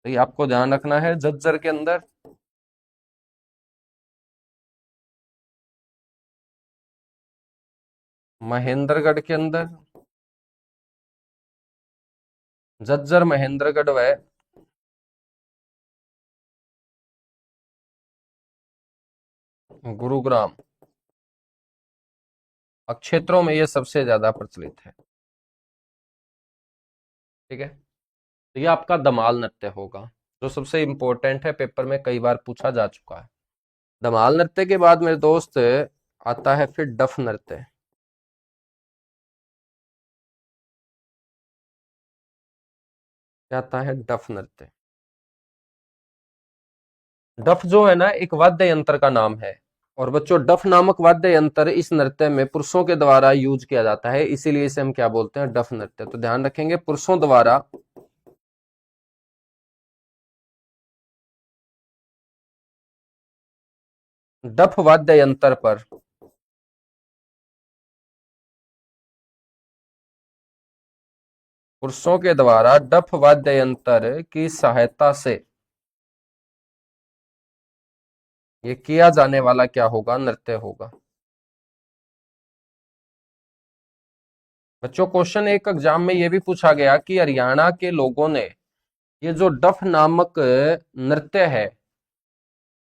तो ये आपको ध्यान रखना है, झज्जर के अंदर, महेंद्रगढ़ के अंदर, झज्जर, महेंद्रगढ़ व गुरुग्राम क्षेत्रों में ये सबसे ज्यादा प्रचलित है। ठीक है, तो ये आपका धमाल नृत्य होगा जो सबसे इंपॉर्टेंट है, पेपर में कई बार पूछा जा चुका है। धमाल नृत्य के बाद मेरे दोस्त आता है फिर डफ नृत्य। क्या आता है? डफ नृत्य। डफ जो है ना एक वाद्य यंत्र का नाम है। और बच्चों डफ नामक वाद्य यंत्र इस नृत्य में पुरुषों के द्वारा यूज किया जाता है, इसीलिए इसे हम क्या बोलते हैं? डफ नृत्य। तो ध्यान रखेंगे, पुरुषों द्वारा डफ वाद्य यंत्र पर पुरुषों के द्वारा डफ वाद्य यंत्र की सहायता से ये किया जाने वाला क्या होगा? नृत्य होगा। बच्चों क्वेश्चन एक एग्जाम में यह भी पूछा गया कि हरियाणा के लोगों ने ये जो डफ नामक नृत्य है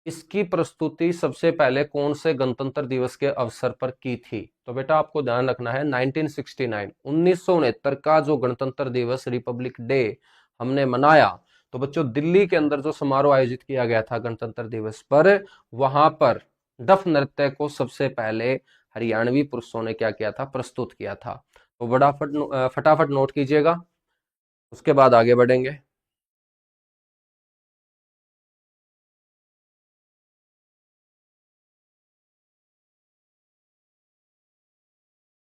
इसकी प्रस्तुति सबसे पहले कौन से गणतंत्र दिवस के अवसर पर की थी? तो बेटा आपको ध्यान रखना है 1969 1969 का जो गणतंत्र दिवस, रिपब्लिक डे हमने मनाया, तो बच्चों दिल्ली के अंदर जो समारोह आयोजित किया गया था गणतंत्र दिवस पर, वहां पर डफ नृत्य को सबसे पहले हरियाणवी पुरुषों ने क्या किया था? प्रस्तुत किया था। तो फटाफट नोट कीजिएगा, उसके बाद आगे बढ़ेंगे।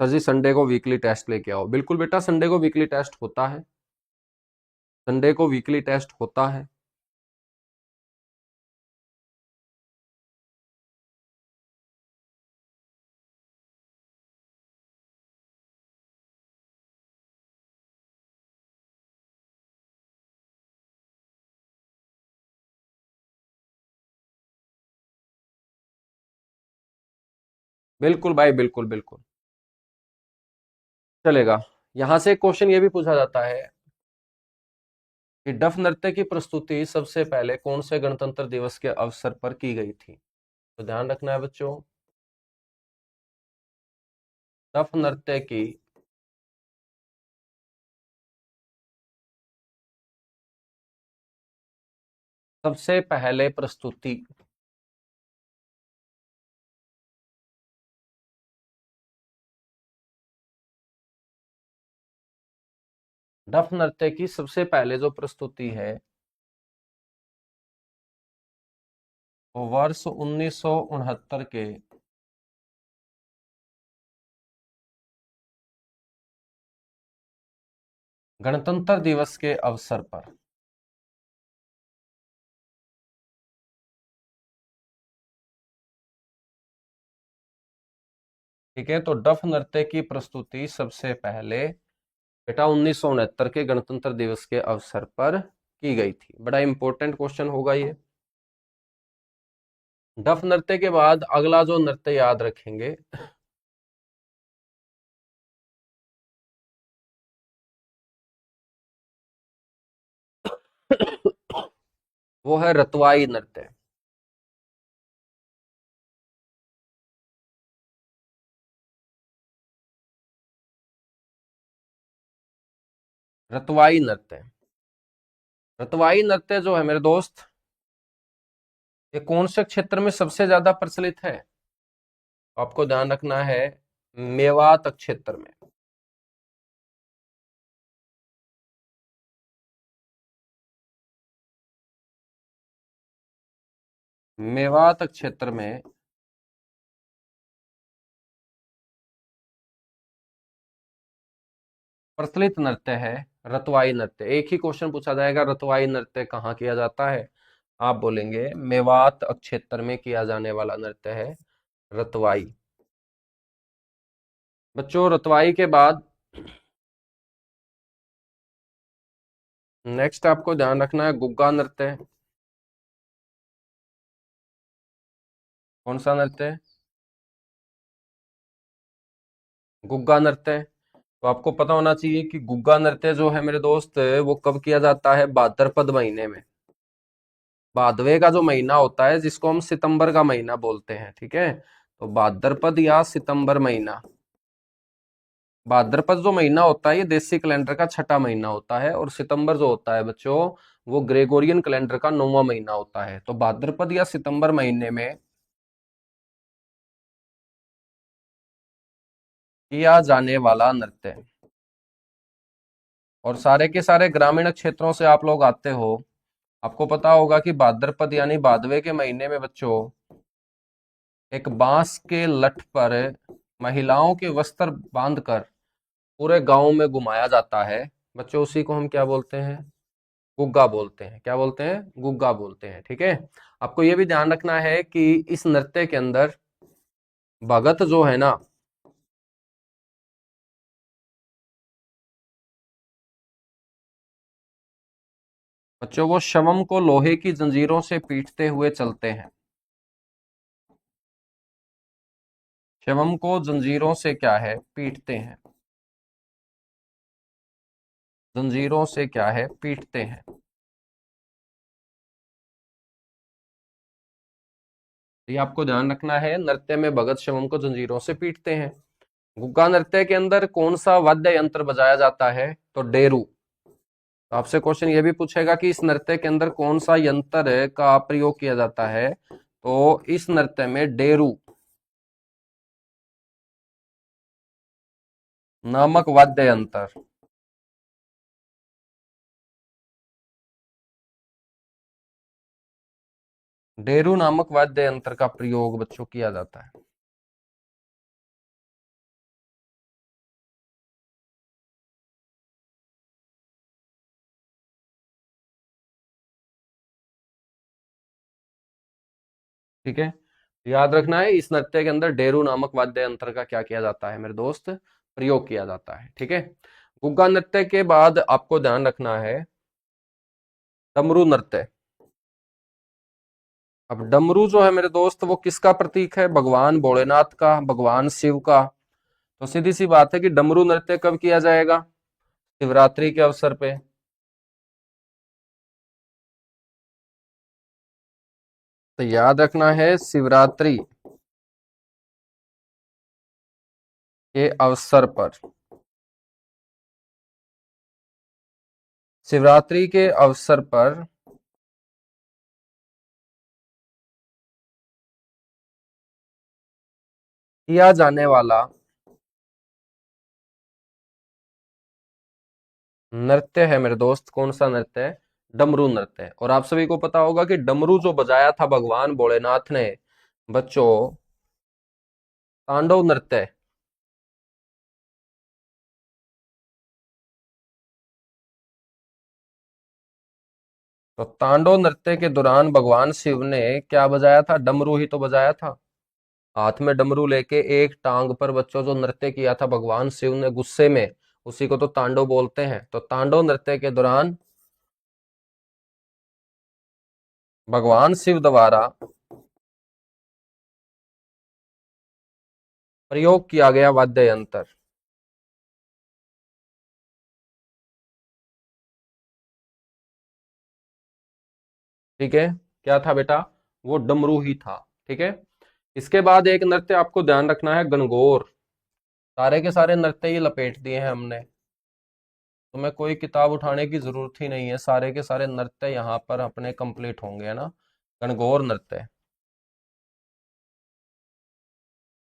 सर जी संडे को वीकली टेस्ट लेके आओ। बिल्कुल बेटा, संडे को वीकली टेस्ट होता है, संडे को वीकली टेस्ट होता है। बिल्कुल भाई, बिल्कुल बिल्कुल चलेगा। यहां से क्वेश्चन ये भी पूछा जाता है कि डफ नृत्य की प्रस्तुति सबसे पहले कौन से गणतंत्र दिवस के अवसर पर की गई थी? तो ध्यान रखना है बच्चों, डफ नृत्य की सबसे पहले प्रस्तुति डफ नृत्य की सबसे पहले जो प्रस्तुति है वो वर्ष 1969 के गणतंत्र दिवस के अवसर पर। ठीक है, तो डफ नृत्य की प्रस्तुति सबसे पहले बेटा 1969 के गणतंत्र दिवस के अवसर पर की गई थी। बड़ा इंपॉर्टेंट क्वेश्चन होगा ये। डफ नृत्य के बाद अगला जो नृत्य याद रखेंगे वो है रतवाई नृत्य। रतवाई नृत्य, रतवाई नृत्य जो है मेरे दोस्त, ये कौन से क्षेत्र में सबसे ज्यादा प्रचलित है? आपको ध्यान रखना है, मेवात क्षेत्र में। मेवात क्षेत्र में प्रचलित नृत्य है रतवाई नृत्य। एक ही क्वेश्चन पूछा जाएगा, रतवाई नृत्य कहाँ किया जाता है? आप बोलेंगे मेवात क्षेत्र में किया जाने वाला नृत्य है रतवाई। बच्चों, रतवाई के बाद नेक्स्ट आपको ध्यान रखना है गुग्गा नृत्य। कौन सा नृत्य? गुग्गा नृत्य। तो आपको पता होना चाहिए कि गुग्गा नृत्य जो है मेरे दोस्त, वो कब किया जाता है? भाद्रपद महीने में। भादवे का जो महीना होता है जिसको हम सितंबर का महीना बोलते हैं, ठीक है, तो भाद्रपद या सितंबर महीना। भाद्रपद जो महीना होता है ये देसी कैलेंडर का छठा महीना होता है, और सितंबर जो होता है बच्चों वो ग्रेगोरियन कैलेंडर का 9वां महीना होता है। तो भाद्रपद या सितंबर महीने में किया जाने वाला नृत्य। और सारे के सारे ग्रामीण क्षेत्रों से आप लोग आते हो। आपको पता होगा कि भाद्रपद यानी भादवे के महीने में बच्चों एक बांस के लठ पर महिलाओं के वस्त्र बांधकर पूरे गांव में घुमाया जाता है बच्चों। उसी को हम क्या बोलते हैं? गुग्गा बोलते हैं। क्या बोलते हैं? गुग्गा बोलते हैं। ठीक है, आपको यह भी ध्यान रखना है कि इस नृत्य के अंदर भगत जो है ना, बच्चों वो शवम को लोहे की जंजीरों से पीटते हुए चलते हैं। शवम को जंजीरों से क्या है? पीटते हैं। जंजीरों से क्या है? पीटते हैं। ये आपको ध्यान रखना है, नृत्य में भगत शवम को जंजीरों से पीटते हैं। गुग्गा नृत्य के अंदर कौन सा वाद्य यंत्र बजाया जाता है? तो डेरू। तो आपसे क्वेश्चन ये भी पूछेगा कि इस नृत्य के अंदर कौन सा यंत्र का प्रयोग किया जाता है? तो इस नृत्य में डेरू नामक वाद्य यंत्र, डेरू नामक वाद्य यंत्र का प्रयोग बच्चों किया जाता है। ठीक है, याद रखना है इस नृत्य के अंदर डेरू नामक वाद्य यंत्र का क्या किया जाता है मेरे दोस्त? प्रयोग किया जाता है। ठीक है, गुग्गा नृत्य के बाद आपको ध्यान रखना है डमरू नृत्य। अब डमरू जो है मेरे दोस्त वो किसका प्रतीक है? भगवान भोलेनाथ का, भगवान शिव का। तो सीधी सी बात है कि डमरू नृत्य कब किया जाएगा? शिवरात्रि के अवसर पे। तो याद रखना है शिवरात्रि के अवसर पर। शिवरात्रि के अवसर पर किया जाने वाला नृत्य है मेरे दोस्त। कौन सा नृत्य है? डमरू नृत्य है। और आप सभी को पता होगा कि डमरू जो बजाया था भगवान भोलेनाथ ने बच्चों, तांडव नृत्य। तो तांडव नृत्य के दौरान भगवान शिव ने क्या बजाया था? डमरू ही तो बजाया था। हाथ में डमरू लेके एक टांग पर बच्चों जो नृत्य किया था भगवान शिव ने गुस्से में, उसी को तो तांडव बोलते हैं। तो तांडव नृत्य के दौरान भगवान शिव द्वारा प्रयोग किया गया वाद्य यंत्र, ठीक है, क्या था बेटा? वो डमरू ही था। ठीक है। इसके बाद एक नृत्य आपको ध्यान रखना है, गणगौर। सारे के सारे नृत्य ही लपेट दिए हैं हमने, तुम्हें कोई किताब उठाने की जरूरत ही नहीं है, सारे के सारे नृत्य यहाँ पर अपने कंप्लीट होंगे, है ना। गणगौर नृत्य।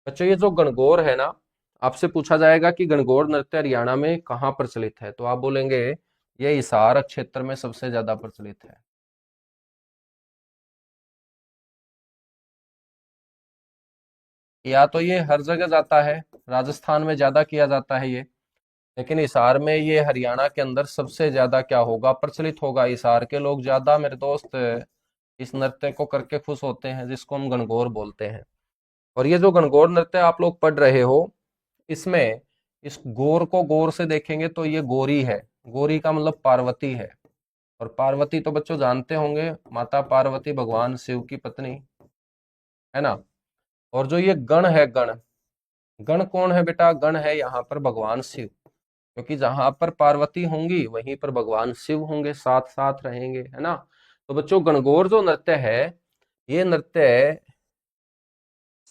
बच्चों ये जो गणगौर है ना, आपसे पूछा जाएगा कि गणगौर नृत्य हरियाणा में कहाँ प्रचलित है, तो आप बोलेंगे ये हिसार क्षेत्र में सबसे ज्यादा प्रचलित है। या तो ये हर जगह जाता है, राजस्थान में ज्यादा किया जाता है ये, लेकिन हिसार में ये हरियाणा के अंदर सबसे ज्यादा क्या होगा, प्रचलित होगा। हिसार के लोग ज्यादा मेरे दोस्त इस नृत्य को करके खुश होते हैं, जिसको हम गणगौर बोलते हैं। और ये जो गणगौर नृत्य आप लोग पढ़ रहे हो, इसमें इस गौर को गौर से देखेंगे तो ये गौरी है। गौरी का मतलब पार्वती है। और पार्वती तो बच्चों जानते होंगे, माता पार्वती भगवान शिव की पत्नी, है ना। और जो ये गण है, गण, गण कौन है बेटा? गण है यहाँ पर भगवान शिव, क्योंकि जहां पर पार्वती होंगी वहीं पर भगवान शिव होंगे, साथ साथ रहेंगे, है ना। तो बच्चों गणगौर जो नृत्य है, ये नृत्य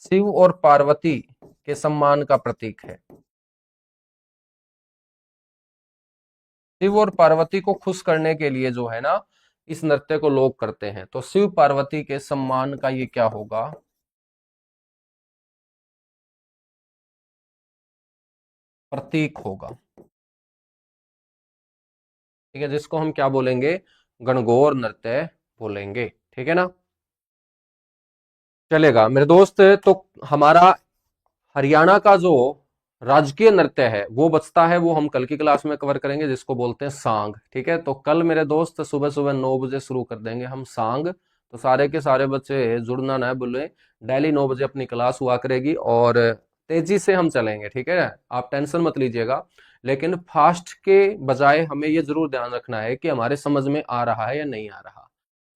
शिव और पार्वती के सम्मान का प्रतीक है। शिव और पार्वती को खुश करने के लिए जो है ना, इस नृत्य को लोग करते हैं। तो शिव पार्वती के सम्मान का ये क्या होगा? प्रतीक होगा। ठीक है, जिसको हम क्या बोलेंगे? गणगौर नृत्य बोलेंगे। ठीक है ना, चलेगा मेरे दोस्त। तो हमारा हरियाणा का जो राजकीय नृत्य है वो बचता है, वो हम कल की क्लास में कवर करेंगे, जिसको बोलते हैं सांग। ठीक है, तो कल मेरे दोस्त सुबह सुबह 9 बजे शुरू कर देंगे हम सांग। तो सारे के सारे बच्चे जुड़ना ना भूलें, डेली 9 बजे अपनी क्लास हुआ करेगी और तेजी से हम चलेंगे। ठीक है, आप टेंशन मत लीजिएगा, लेकिन फास्ट के बजाय हमें ये जरूर ध्यान रखना है कि हमारे समझ में आ रहा है या नहीं आ रहा।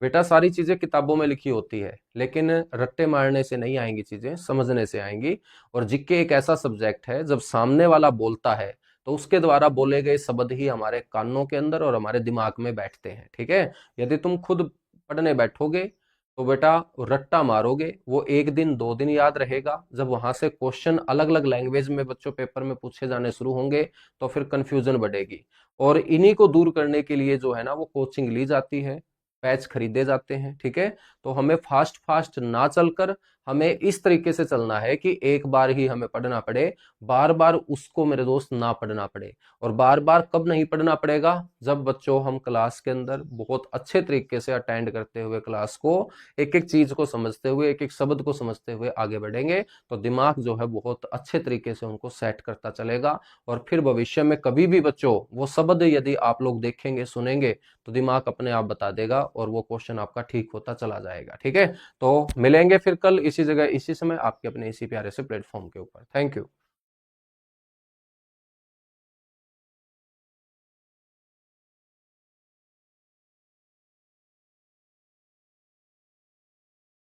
बेटा सारी चीजें किताबों में लिखी होती है, लेकिन रट्टे मारने से नहीं आएंगी, चीजें समझने से आएंगी। और जीके एक ऐसा सब्जेक्ट है, जब सामने वाला बोलता है तो उसके द्वारा बोले गए शब्द ही हमारे कानों के अंदर और हमारे दिमाग में बैठते हैं। ठीक है, यदि तुम खुद पढ़ने बैठोगे तो बेटा रट्टा मारोगे, वो 1 दिन 2 दिन याद रहेगा। जब वहां से क्वेश्चन अलग अलग लैंग्वेज में बच्चों पेपर में पूछे जाने शुरू होंगे तो फिर कंफ्यूजन बढ़ेगी। और इन्हीं को दूर करने के लिए जो है ना, वो कोचिंग ली जाती है, पैच खरीदे जाते हैं। ठीक है, तो हमें फास्ट फास्ट ना चलकर हमें इस तरीके से चलना है कि एक बार ही हमें पढ़ना पड़े, बार बार उसको मेरे दोस्त ना पढ़ना पड़े। और बार बार कब नहीं पढ़ना पड़ेगा? जब बच्चों हम क्लास के अंदर बहुत अच्छे तरीके से अटेंड करते हुए क्लास को, एक एक चीज को समझते हुए, एक एक शब्द को समझते हुए आगे बढ़ेंगे, तो दिमाग जो है बहुत अच्छे तरीके से उनको सेट करता चलेगा। और फिर भविष्य में कभी भी बच्चों वो शब्द यदि आप लोग देखेंगे सुनेंगे तो दिमाग अपने आप बता देगा और वो क्वेश्चन आपका ठीक होता चला जाएगा। ठीक है, तो मिलेंगे फिर कल इसी जगह इसी समय आपके अपने इसी प्यारे से प्लेटफॉर्म के ऊपर। Thank you.